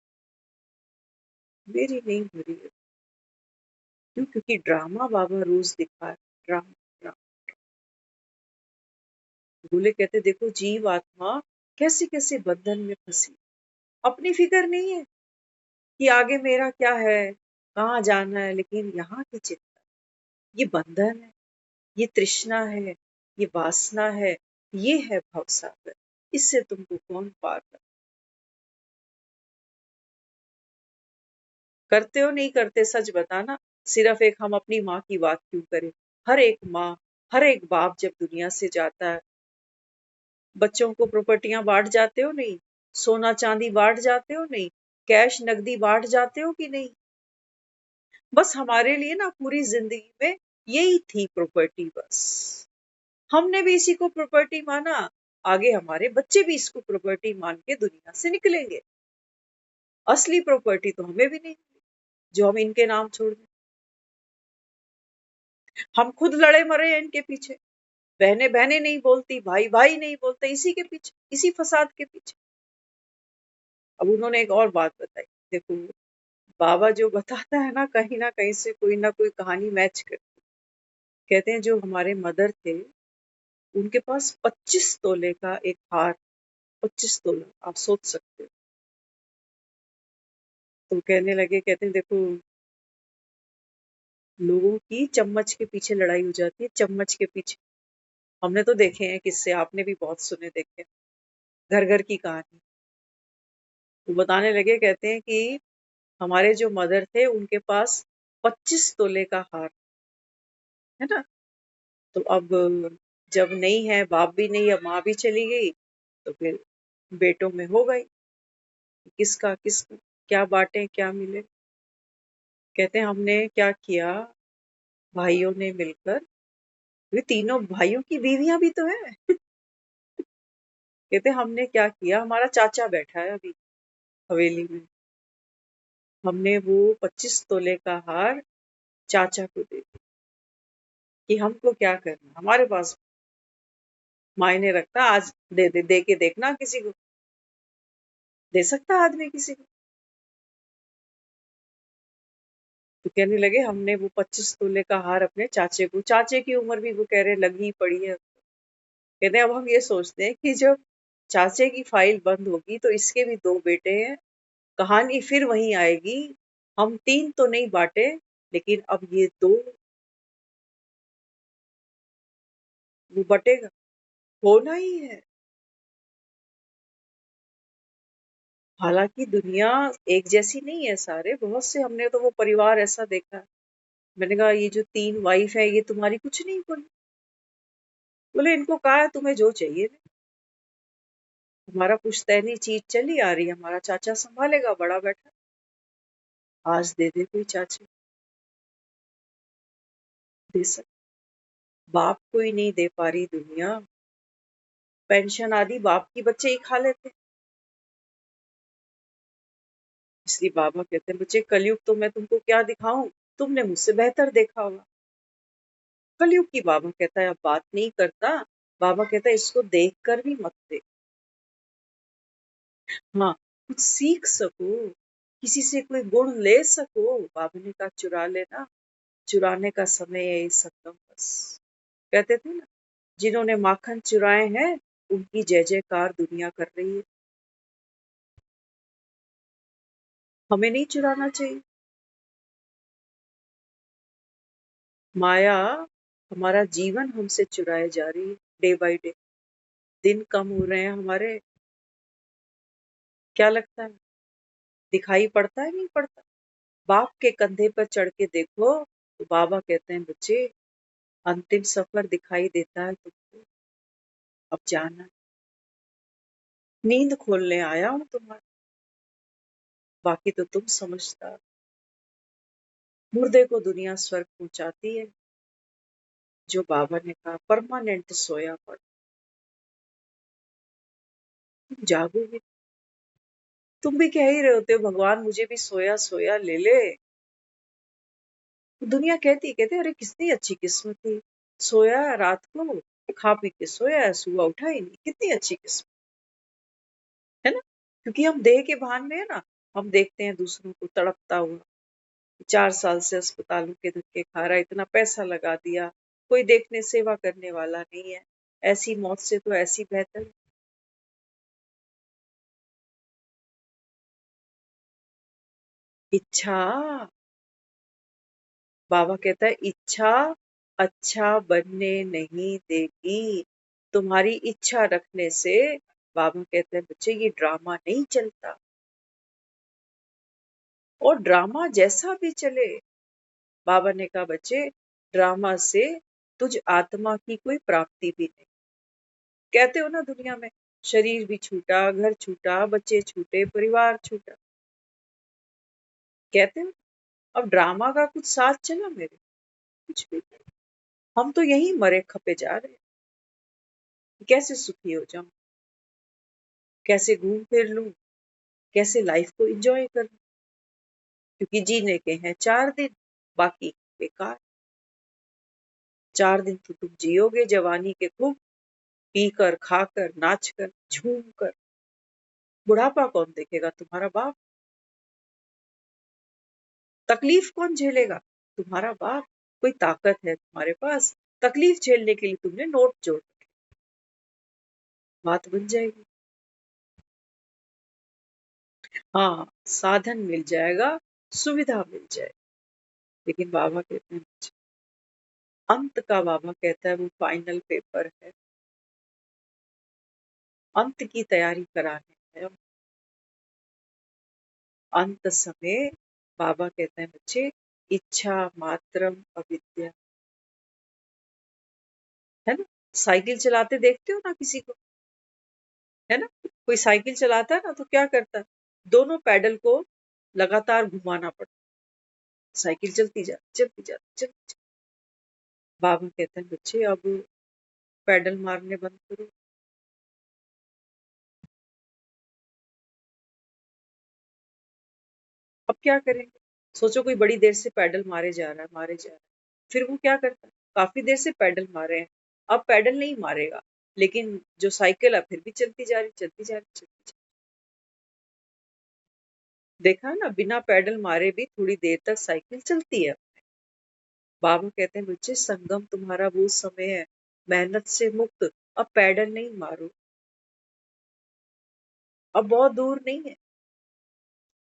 मेरी नहीं भरी। क्यों? क्योंकि ड्रामा बाबा रोज दिखा है। Drama drama. बोले कहते देखो जीव आत्मा कैसे कैसे बंधन में फंसी। अपनी फिक्र नहीं है कि आगे मेरा क्या है, कहाँ जाना है, लेकिन यहाँ की चिंता। ये बंधन है, ये तृष्णा है, ये वासना है, ये है भवसागर। इससे तुमको कौन पार कर। करते हो नहीं करते सच बताना। सिर्फ एक हम अपनी माँ की बात क्यों करें। हर एक माँ, हर एक बाप जब दुनिया से जाता है, बच्चों को प्रॉपर्टियां बांट जाते हो नहीं, सोना चांदी बांट जाते हो नहीं, कैश नकदी बांट जाते हो कि नहीं। बस हमारे लिए ना पूरी जिंदगी में यही थी प्रॉपर्टी बस। हमने भी इसी को प्रॉपर्टी माना, आगे हमारे बच्चे भी इसको प्रॉपर्टी मान के दुनिया से निकलेंगे। असली प्रॉपर्टी तो हमें भी नहीं मिली, जो हम इनके नाम छोड़ दें। हम खुद लड़े मरे हैं इनके पीछे। बहनें बहनें नहीं बोलती, भाई भाई नहीं बोलते, इसी के पीछे, इसी फसाद के पीछे। अब उन्होंने एक और बात बताई। देखो बाबा जो बताता है ना कहीं से कोई ना कोई कहानी मैच करती। कहते हैं जो हमारे मदर थे, उनके पास 25 तोले का एक हार। 25 तोला, आप सोच सकते हो। तो कहने लगे, कहते हैं देखो लोगों की चम्मच के पीछे लड़ाई हो जाती है, चम्मच के पीछे। हमने तो देखे हैं किस्से, आपने भी बहुत सुने देखे। घर घर की कहानी। वो बताने लगे, कहते हैं कि हमारे जो मदर थे उनके पास 25 तोले का हार। है ना। तो अब जब नहीं है, बाप भी नहीं, अब माँ भी चली गई, तो फिर बेटों में हो गई, किसका किसका क्या बांटे क्या मिले। कहते हैं हमने क्या किया, भाइयों ने मिलकर, वे तीनों भाइयों की बीवियां भी तो है। कहते हमने क्या किया, हमारा चाचा बैठा है अभी हवेली में, हमने वो 25 तोले का हार चाचा को दे दिया कि हमको क्या करना, हमारे पास मायने रखता, आज दे दे, दे के देखना, किसी को दे सकता आदमी किसी को। तो कहने लगे हमने वो 25 तोले का हार अपने चाचे को, चाचे की उम्र भी वो कह रहे लगी पड़ी है। कहते अब हम ये सोचते हैं कि जब चाचे की फाइल बंद होगी तो इसके भी 2 बेटे हैं, कहानी फिर वहीं आएगी, हम 3 तो नहीं बांटे, लेकिन अब ये 2 वो बटेगा, होना ही है। हालांकि दुनिया एक जैसी नहीं है सारे, बहुत से हमने तो वो परिवार ऐसा देखा है। मैंने कहा ये जो 3 वाइफ है ये तुम्हारी कुछ नहीं बोली, बोले इनको कहा है तुम्हें जो चाहिए, हमारा पुश्तैनी चीज चली आ रही है, हमारा चाचा संभालेगा, बड़ा बैठा, आज दे दे कोई चाचे, दे सकते, बाप कोई नहीं दे पा रही दुनिया, पेंशन आदि बाप की बच्चे ही खा लेते। इसलिए बाबा कहते हैं बच्चे कलयुग तो मैं तुमको क्या दिखाऊं, तुमने मुझसे बेहतर देखा होगा। कलयुग की बाबा कहता है अब बात नहीं करता, बाबा कहता है इसको देख कर भी मत दे, हाँ कुछ सीख सको, किसी से कोई गुण ले सको। बाबा ने कहा चुरा लेना, चुराने का समय है इस संगम, बस कहते थे ना, जिन्होंने माखन चुराए हैं उनकी जय जयकार दुनिया कर रही है, हमें नहीं चुराना चाहिए। माया हमारा जीवन हमसे चुराए जा रही है, डे बाय डे, दिन कम हो रहे हैं हमारे, क्या लगता है दिखाई पड़ता है नहीं पड़ता। बाप के कंधे पर चढ़ के देखो तो बाबा कहते हैं बच्चे अंतिम सफर दिखाई देता है तुमको, अब जाना, नींद खोलने आया हूं तुम्हारा, बाकी तो तुम समझदार। मुर्दे को दुनिया स्वर्ग पहुंचाती है, जो बाबा ने कहा परमानेंट सोया पड़, तुम जागोगे, तुम भी कह ही रहे होते हो भगवान मुझे भी सोया सोया ले ले, तो दुनिया कहते अरे कितनी अच्छी किस्मत थी, सोया रात को, खा पी के सोया, सुबह उठा ही नहीं, कितनी अच्छी किस्मत है ना। क्योंकि हम देह के भान में है ना, हम देखते हैं दूसरों को तड़पता हुआ, 4 साल से अस्पतालों के धक्के खा रहा है, इतना पैसा लगा दिया, कोई देखने सेवा करने वाला नहीं है, ऐसी मौत से तो ऐसी बेहतर है। इच्छा, बाबा कहता है इच्छा अच्छा बनने नहीं देगी, तुम्हारी इच्छा रखने से, बाबा कहते हैं बच्चे ये ड्रामा नहीं चलता, और ड्रामा जैसा भी चले, बाबा ने कहा बच्चे ड्रामा से तुझ आत्मा की कोई प्राप्ति भी नहीं। कहते हो ना दुनिया में शरीर भी छूटा, घर छूटा, बच्चे छूटे, परिवार छूटा, कहते हो, अब ड्रामा का कुछ साथ चला मेरे, कुछ भी नहीं। हम तो यही मरे खपे जा रहे हैं, कैसे सुखी हो जाऊं, कैसे घूम फिर लूं, कैसे लाइफ को एंजॉय कर लूं, क्योंकि जीने के हैं 4 दिन, बाकी बेकार। 4 दिन तो तुम जियोगे जवानी के खूब, पीकर खाकर नाचकर झूम कर, बुढ़ापा कौन देखेगा, तुम्हारा बाप, तकलीफ कौन झेलेगा, तुम्हारा बाप, कोई ताकत है तुम्हारे पास, तकलीफ झेलने के लिए तुमने नोट जोड़ रखे, बात बन जाएगी। हाँ साधन मिल जाएगा, सुविधा मिल जाएगी, लेकिन बाबा कहते हैं अंत का, बाबा कहता है वो फाइनल पेपर है, अंत की तैयारी कराने है, अंत समय, बाबा कहते हैं बच्चे इच्छा मात्रम अविद्या, है ना। साइकिल चलाते देखते हो ना किसी को, है ना। कोई साइकिल चलाता है ना तो क्या करता है, दोनों पैडल को लगातार घुमाना पड़ता है, साइकिल चलती जाती चलती जाती चलती जाती। बाबा कहते हैं बच्चे अब पैडल मारने बंद करो। अब क्या करेंगे, सोचो कोई बड़ी देर से पैडल मारे जा रहा है मारे जा रहा है, फिर वो क्या करता है, काफी देर से पैडल मारे हैं, अब पैडल नहीं मारेगा, लेकिन जो साइकिल है फिर भी चलती जा रही चलती जा रही चलती जा रही। देखा ना, बिना पैडल मारे भी थोड़ी देर तक साइकिल चलती है। बाबा कहते हैं बच्चे संगम तुम्हारा वो समय है मेहनत से मुक्त, अब पैडल नहीं मारो, अब बहुत दूर नहीं है,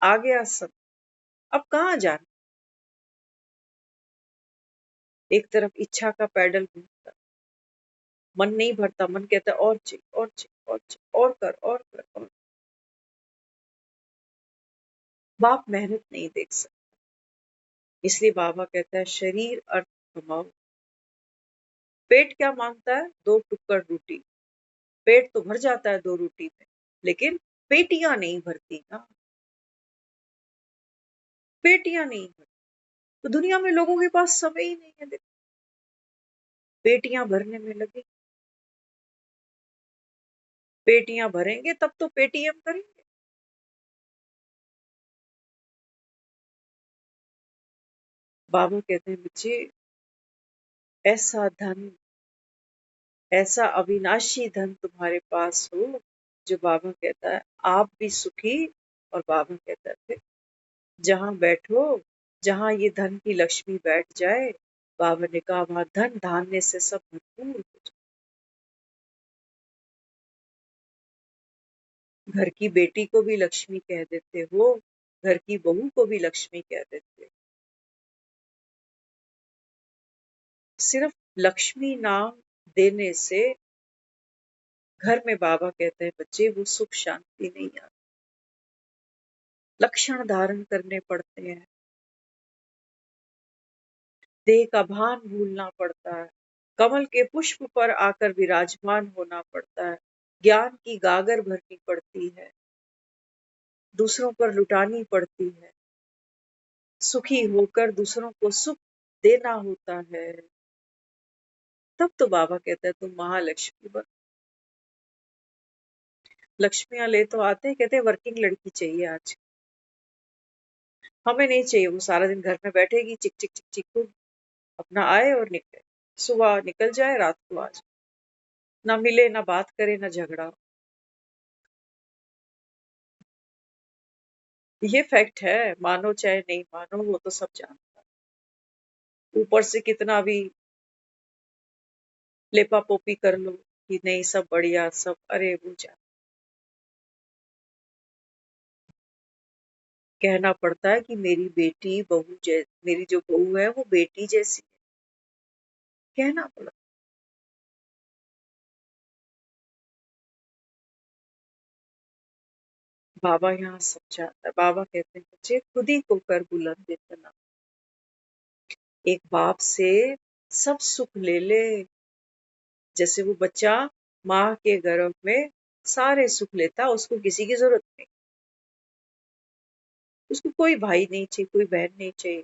आ गया सब, अब कहाँ जाना। एक तरफ इच्छा का पैडल घूमता, मन नहीं भरता, मन कहता है और चाहिए और चाहिए और चाहिए और कर और कर और। बाप मेहनत नहीं देख सकता, इसलिए बाबा कहता है शरीर अर्थ कमाओ। पेट क्या मांगता है, 2 टुकड़ रोटी, पेट तो भर जाता है 2 रोटी में, लेकिन पेटियां नहीं भरती ना, पेटियां नहीं भरती। तो दुनिया में लोगों के पास समय ही नहीं है, देखो पेटियां भरने में लगे, पेटियां भरेंगे तब तो पेटीएम करेंगे। बाबा कहते हैं बच्चे ऐसा धन, ऐसा अविनाशी धन तुम्हारे पास हो, जो बाबा कहता है आप भी सुखी, और बाबा कहता है फिर जहां बैठो, जहां ये धन की लक्ष्मी बैठ जाए, बाबा ने कहा वहां धन धान्य से सब भरपूर हो जाए। घर की बेटी को भी लक्ष्मी कह देते हो, घर की बहू को भी लक्ष्मी कह देते हो। सिर्फ लक्ष्मी नाम देने से घर में, बाबा कहते हैं बच्चे वो सुख शांति नहीं आती, लक्षण धारण करने पड़ते हैं, देह का भान भूलना पड़ता है, कमल के पुष्प पर आकर विराजमान होना पड़ता है, ज्ञान की गागर भरनी पड़ती है, दूसरों पर लुटानी पड़ती है, सुखी होकर दूसरों को सुख देना होता है। तब तो बाबा कहता है तुम महालक्ष्मी बन। लक्ष्मियां ले तो आते हैं, कहते हैं वर्किंग लड़की चाहिए आज, हमें नहीं चाहिए वो सारा दिन घर में बैठेगी चिक चिक चिक चिक को, अपना आए और निकले, सुबह निकल जाए रात को आ जाए, ना मिले ना बात करे ना झगड़ा। ये फैक्ट है, मानो चाहे नहीं मानो, वो तो सब जानता है। ऊपर से कितना भी लेपा पोपी कर लो कि नहीं सब बढ़िया सब, अरे वो जान, कहना पड़ता है कि मेरी बेटी बहू मेरी जो बहू है वो बेटी जैसी है, कहना पड़ता। बाबा यहाँ समझाता है, बाबा कहते हैं बच्चे खुद ही को कर बुलंद इतना, एक बाप से सब सुख ले ले, जैसे वो बच्चा माँ के गर्भ में सारे सुख लेता, उसको किसी की जरूरत नहीं, उसको कोई भाई नहीं चाहिए कोई बहन नहीं चाहिए,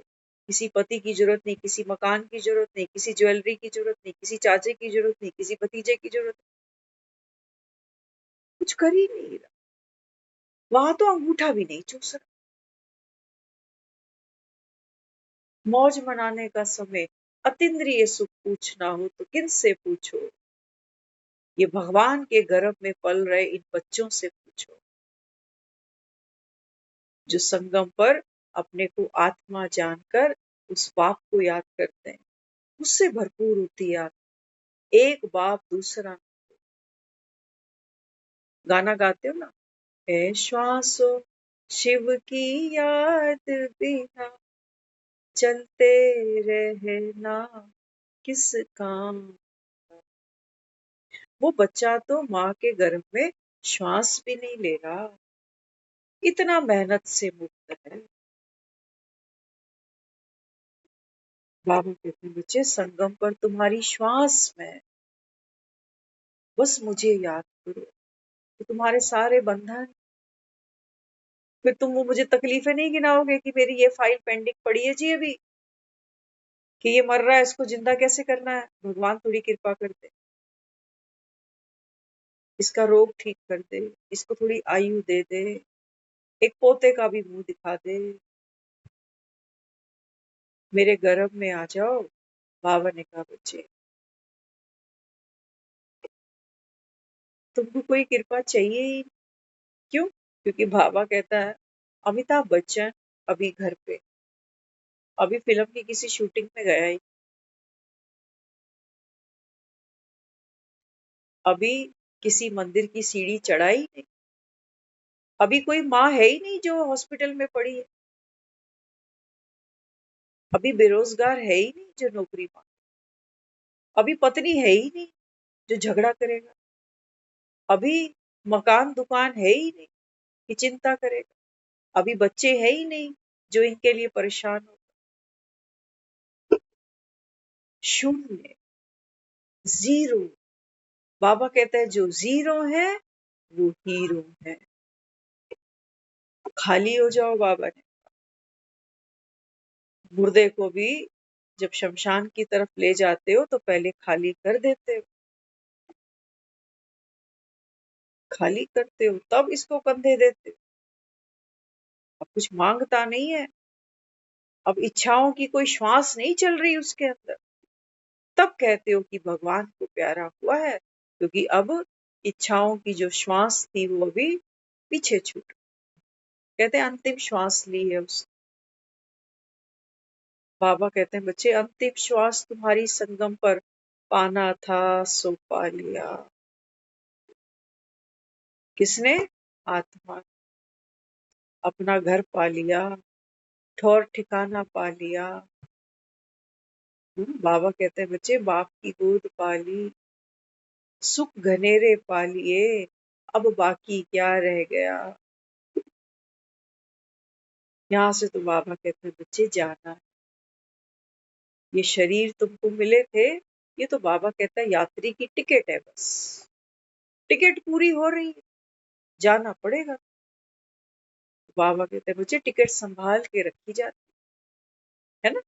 किसी पति की जरूरत नहीं, किसी मकान की जरूरत नहीं, किसी ज्वेलरी की जरूरत नहीं, किसी चाचे की जरूरत नहीं, किसी भतीजे की जरूरत नहीं, कुछ कर ही नहीं रहा, वहां तो अंगूठा भी नहीं चूस रहा। मौज मनाने का समय, अतीन्द्रिय सुख पूछना हो तो किन से पूछो, ये भगवान के गर्भ में पल रहे इन बच्चों से पूछो, जो संगम पर अपने को आत्मा जानकर उस बाप को याद करते हैं, उससे भरपूर होती है। एक बाप दूसरा, गाना गाते हो ना, ऐ श्वासो शिव की याद बिना चलते रहना किस काम, वो बच्चा तो माँ के गर्भ में श्वास भी नहीं ले रहा, इतना मेहनत से मुक्त है। बाबा कहते हैं बच्चे संगम पर तुम्हारी श्वास में, बस मुझे याद करो। तो तुम्हारे सारे बंधन, फिर तुम वो मुझे तकलीफें नहीं गिनाओगे कि मेरी ये फाइल पेंडिंग पड़ी है जी अभी, कि ये मर रहा है, इसको जिंदा कैसे करना है। भगवान थोड़ी कृपा कर दे, इसका रोग ठीक कर दे, इसको थोड़ी आयु दे दे, एक पोते का भी मुंह दिखा दे, मेरे गर्भ में आ जाओ। बाबा ने कहा बच्चे तुमको कोई कृपा चाहिए ही नहीं। क्यों? क्योंकि बाबा कहता है अमिताभ बच्चन अभी घर पे, अभी फिल्म की किसी शूटिंग में गया ही, अभी किसी मंदिर की सीढ़ी चढ़ा ही नहीं, अभी कोई माँ है ही नहीं जो हॉस्पिटल में पड़ी है, अभी बेरोजगार है ही नहीं जो नौकरी मांगे, अभी पत्नी है ही नहीं जो झगड़ा करेगा, अभी मकान दुकान है ही नहीं कि चिंता करेगा, अभी बच्चे है ही नहीं जो इनके लिए परेशान हो। शून्य, जीरो। बाबा कहता है जो जीरो है वो हीरो है। खाली हो जाओ, बाबा ने मुर्दे को भी जब शमशान की तरफ ले जाते हो तो पहले खाली कर देते हो, खाली करते हो तब इसको कंधे देते हो। अब कुछ मांगता नहीं है, अब इच्छाओं की कोई श्वास नहीं चल रही उसके अंदर, तब कहते हो कि भगवान को प्यारा हुआ है, क्योंकि अब इच्छाओं की जो श्वास थी वो अभी पीछे छूट, कहते हैं अंतिम श्वास ली है उस। बाबा कहते हैं बच्चे अंतिम श्वास तुम्हारी संगम पर पाना था सो पा लिया। किसने? आत्मा। अपना घर पा लिया, ठौर ठिकाना पा लिया। बाबा कहते हैं बच्चे बाप की गोद पा ली, सुख घनेरे पा लिए, अब बाकी क्या रह गया। यहाँ से तो बाबा कहते हैं बच्चे जाना है। ये शरीर तुमको मिले थे, ये तो बाबा कहता है यात्री की टिकट है, बस टिकट पूरी हो रही है, जाना पड़ेगा। बाबा कहते हैं बच्चे टिकट संभाल के रखी जाती है ना,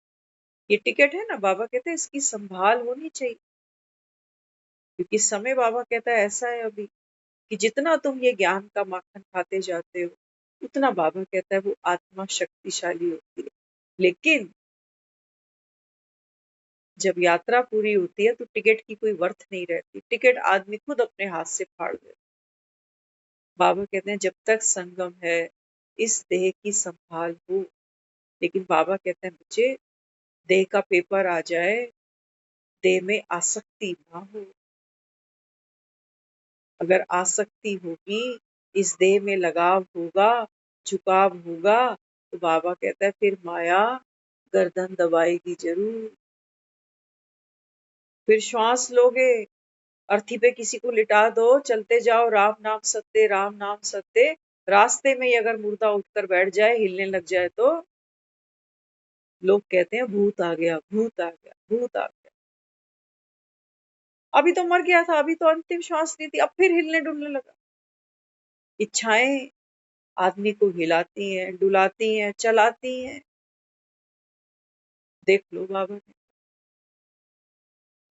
ये टिकट है ना, बाबा कहते हैं इसकी संभाल होनी चाहिए, क्योंकि समय बाबा कहता है ऐसा है अभी कि जितना तुम ये ज्ञान का माखन खाते जाते हो उतना बाबा कहता है वो आत्मा शक्तिशाली होती है। लेकिन जब यात्रा पूरी होती है तो टिकट की कोई वर्थ नहीं रहती, टिकट आदमी खुद अपने हाथ से फाड़ देता। बाबा कहते हैं जब तक संगम है इस देह की संभाल हो, लेकिन बाबा कहते हैं बच्चे देह का पेपर आ जाए, देह में आसक्ति ना हो। अगर आसक्ति होगी, इस देह में लगाव होगा, झुकाव होगा, तो बाबा कहता है फिर माया गर्दन दबाएगी जरूर। फिर श्वास लोगे, अर्थी पे किसी को लिटा दो, चलते जाओ राम नाम सत्य, राम नाम सत्य, रास्ते में ही अगर मुर्दा उठकर बैठ जाए, हिलने लग जाए, तो लोग कहते हैं भूत आ गया, भूत आ गया, भूत आ गया। अभी तो मर गया था, अभी तो अंतिम श्वास ली थी, अब फिर हिलने डुलने लगा। इच्छाएं आदमी को हिलाती हैं, डुलाती हैं, चलाती हैं। देख लो बाबा ने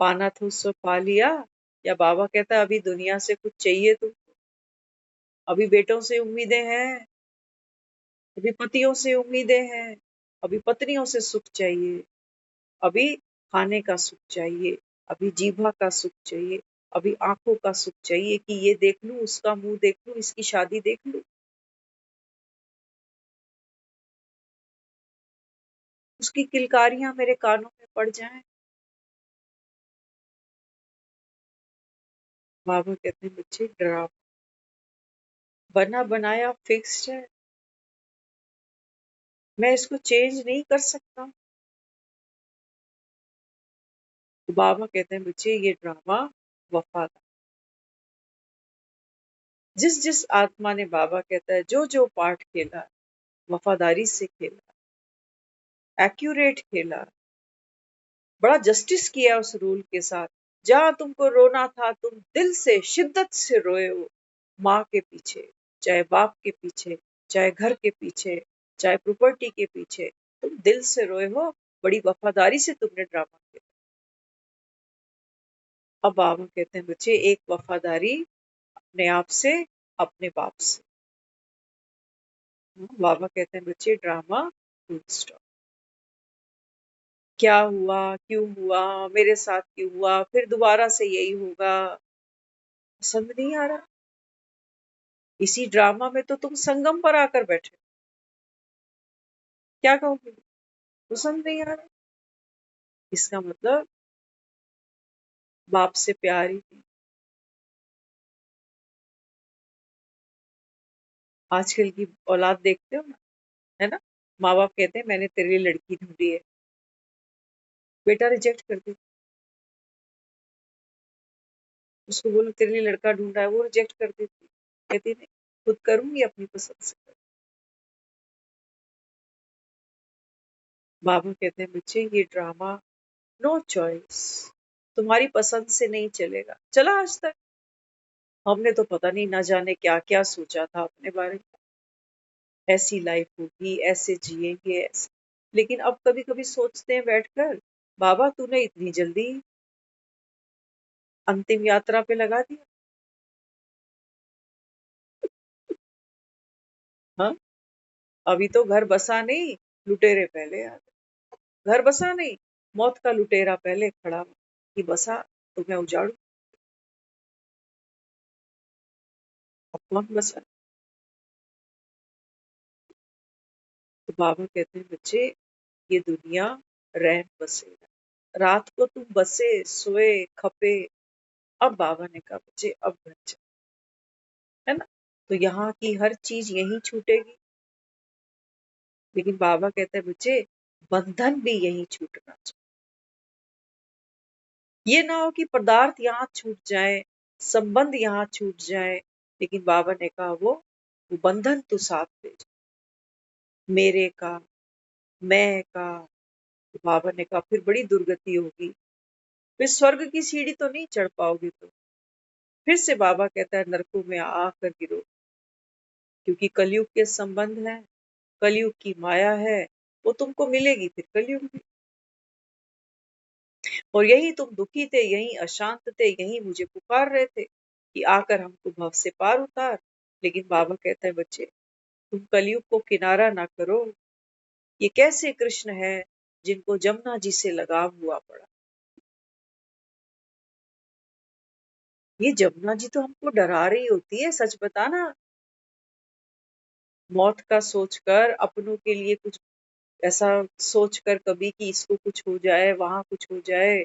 पाना तो सब पा लिया, या बाबा कहता है अभी दुनिया से कुछ चाहिए तुमको, अभी बेटों से उम्मीदें हैं, अभी पतियों से उम्मीदें हैं, अभी पत्नियों से सुख चाहिए, अभी खाने का सुख चाहिए, अभी जीभा का सुख चाहिए, अभी आंखों का सुख चाहिए कि ये देख लूं, उसका मुंह देख लूं, इसकी शादी देख लूं, उसकी किलकारियां मेरे कानों में पड़ जाएं। बाबा कहते हैं बच्चे डराओ, बना बनाया फिक्स्ड है, मैं इसको चेंज नहीं कर सकता। तो बाबा कहते हैं बच्चे ये ड्रामा वफादार, जिस जिस आत्मा ने बाबा कहता है जो जो पार्ट खेला, वफादारी से खेला, एक्यूरेट खेला, बड़ा जस्टिस किया उस रूल के साथ, जहां तुमको रोना था तुम दिल से शिद्दत से रोए हो, माँ के पीछे, चाहे बाप के पीछे, चाहे घर के पीछे, चाहे प्रॉपर्टी के पीछे, तुम दिल से रोए हो, बड़ी वफादारी से तुमने ड्रामा किया। अब बाबा कहते हैं बच्चे एक वफादारी अपने आप से, अपने बाप से। बाबा कहते हैं बच्चे ड्रामा फुल स्टॉप। क्या हुआ, क्यों हुआ, मेरे साथ क्यों हुआ, फिर दोबारा से यही होगा, पसंद नहीं आ रहा। इसी ड्रामा में तो तुम संगम पर आकर बैठे, क्या कहोगे, पसंद नहीं आ रहा। इसका मतलब बाप से प्यार ही नहीं। आजकल की औलाद देखते हो ना, है ना, माँ बाप कहते हैं मैंने तेरे लिए लड़की ढूंढी है, बेटा रिजेक्ट कर दे। उसको बोलो तेरे लिए लड़का ढूंढा है, वो रिजेक्ट कर देती, कहती नहीं, खुद करूंगी अपनी पसंद से। बाबा कहते हैं बच्चे ये ड्रामा नो चॉइस, तुम्हारी पसंद से नहीं चलेगा। चला आज तक हमने तो पता नहीं ना जाने क्या क्या सोचा था अपने बारे में, ऐसी लाइफ होगी, ऐसे जिएंगे, ऐसे। लेकिन अब कभी कभी सोचते हैं बैठकर, बाबा तूने इतनी जल्दी अंतिम यात्रा पे लगा दिया। हाँ, अभी तो घर बसा नहीं, लुटेरे पहले आ गए। घर बसा नहीं, मौत का लुटेरा पहले खड़ा हुआ कि बसा तो मैं उजाड़ू। अब कौन बसा। तो बाबा कहते हैं बच्चे ये दुनिया रैन बसेरा, रात को तुम बसे सोए खपे। अब बाबा ने कहा बच्चे अब घर चल, है ना, तो यहाँ की हर चीज यहीं छूटेगी। लेकिन बाबा कहते हैं बच्चे बंधन भी यहीं छूटना चाहिए। ये ना हो कि पदार्थ यहाँ छूट जाए, संबंध यहाँ छूट जाए, लेकिन बाबा ने कहा वो बंधन तो साथ ले जा, मेरे का, मैं का। तो बाबा ने कहा फिर बड़ी दुर्गति होगी, फिर स्वर्ग की सीढ़ी तो नहीं चढ़ पाओगे। तो फिर से बाबा कहता है नरकों में आकर गिरो, क्योंकि कलयुग के संबंध है, कलयुग की माया है, वो तुमको मिलेगी फिर कलयुग में। और यही तुम दुखी थे, यही अशांत थे, यही मुझे पुकार रहे थे कि आकर हमको भव से पार उतार। लेकिन बाबा कहता है बच्चे तुम कलयुग को किनारा ना करो। ये कैसे कृष्ण है जिनको जमुना जी से लगाव हुआ पड़ा। ये जमुना जी तो हमको डरा रही होती है, सच बताना। मौत का सोचकर, अपनों के लिए कुछ ऐसा सोचकर कभी कि इसको कुछ हो जाए, वहां कुछ हो जाए,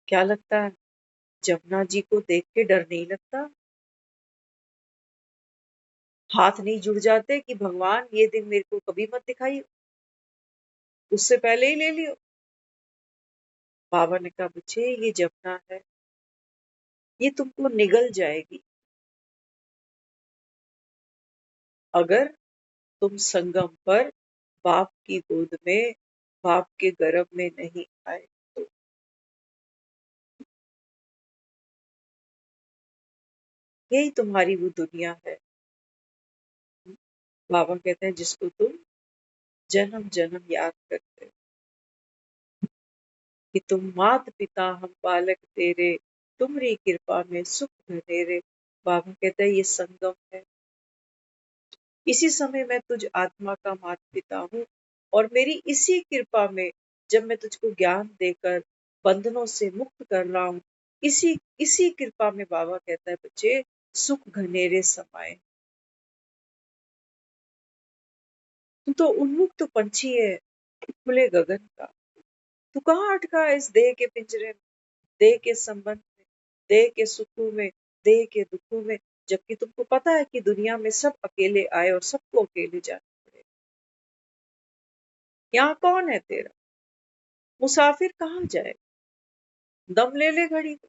क्या लगता है जमुना जी को देख के डर नहीं लगता। हाथ नहीं जुड़ जाते कि भगवान ये दिन मेरे को कभी मत दिखाइए, उससे पहले ही ले लियो। बाबा ने कहा बच्चे ये जमुना है, ये तुमको निगल जाएगी अगर तुम संगम पर बाप की गोद में, बाप के गर्भ में नहीं आए तो। यही तुम्हारी वो दुनिया है। बाबा कहते हैं जिसको तुम जन्म जन्म याद करते हो कि तुम मात पिता हम बालक तेरे, तुम्हारी कृपा में सुख घनेरे। बाबा कहता है ये संगम है, इसी समय मैं तुझ आत्मा का मात पिता हूँ, और मेरी इसी कृपा में जब मैं तुझको ज्ञान देकर बंधनों से मुक्त कर रहा हूँ, इसी इसी कृपा में बाबा कहता है बच्चे सुख घनेरे समाये। तू तो उन्मुक्त पंछी है खुले गगन का, तू कहाँ अटका है इस देह के पिंजरे में, देह के संबंध में, देह के सुखों में, देह के दुखों में, जबकि तुमको पता है कि दुनिया में सब अकेले आए और सबको अकेले जाना पड़े। यहाँ कौन है तेरा, मुसाफिर कहाँ जाए, दम ले ले घड़ी को।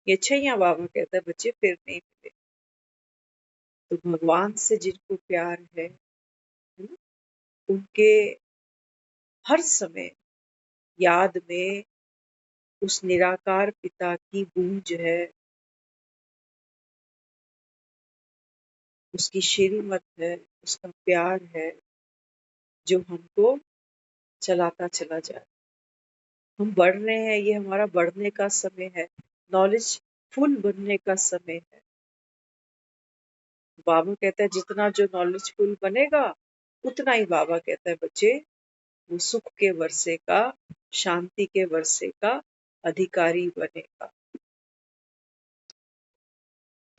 ये छैया बाबा कहता है बच्चे फिर नहीं मिले। तो भगवान से जिनको प्यार है ना, उनके हर समय याद में उस निराकार पिता की गूंज है, उसकी श्रीमत है, उसका प्यार है जो हमको चलाता चला जाए। हम बढ़ रहे हैं, ये हमारा बढ़ने का समय है, नॉलेज फुल बनने का समय है। बाबा कहता है जितना जो नॉलेजफुल बनेगा उतना ही बाबा कहता है बच्चे वो सुख के वर्षे का, शांति के वर्षे का अधिकारी बनेगा।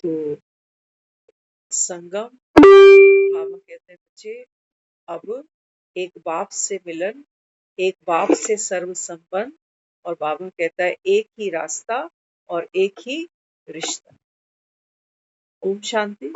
तो संगम, बाबा कहते हैं बच्चे अब एक बाप से मिलन, एक बाप से सर्व संबंध, और बाबा कहता है एक ही रास्ता और एक ही रिश्ता। ओम शांति।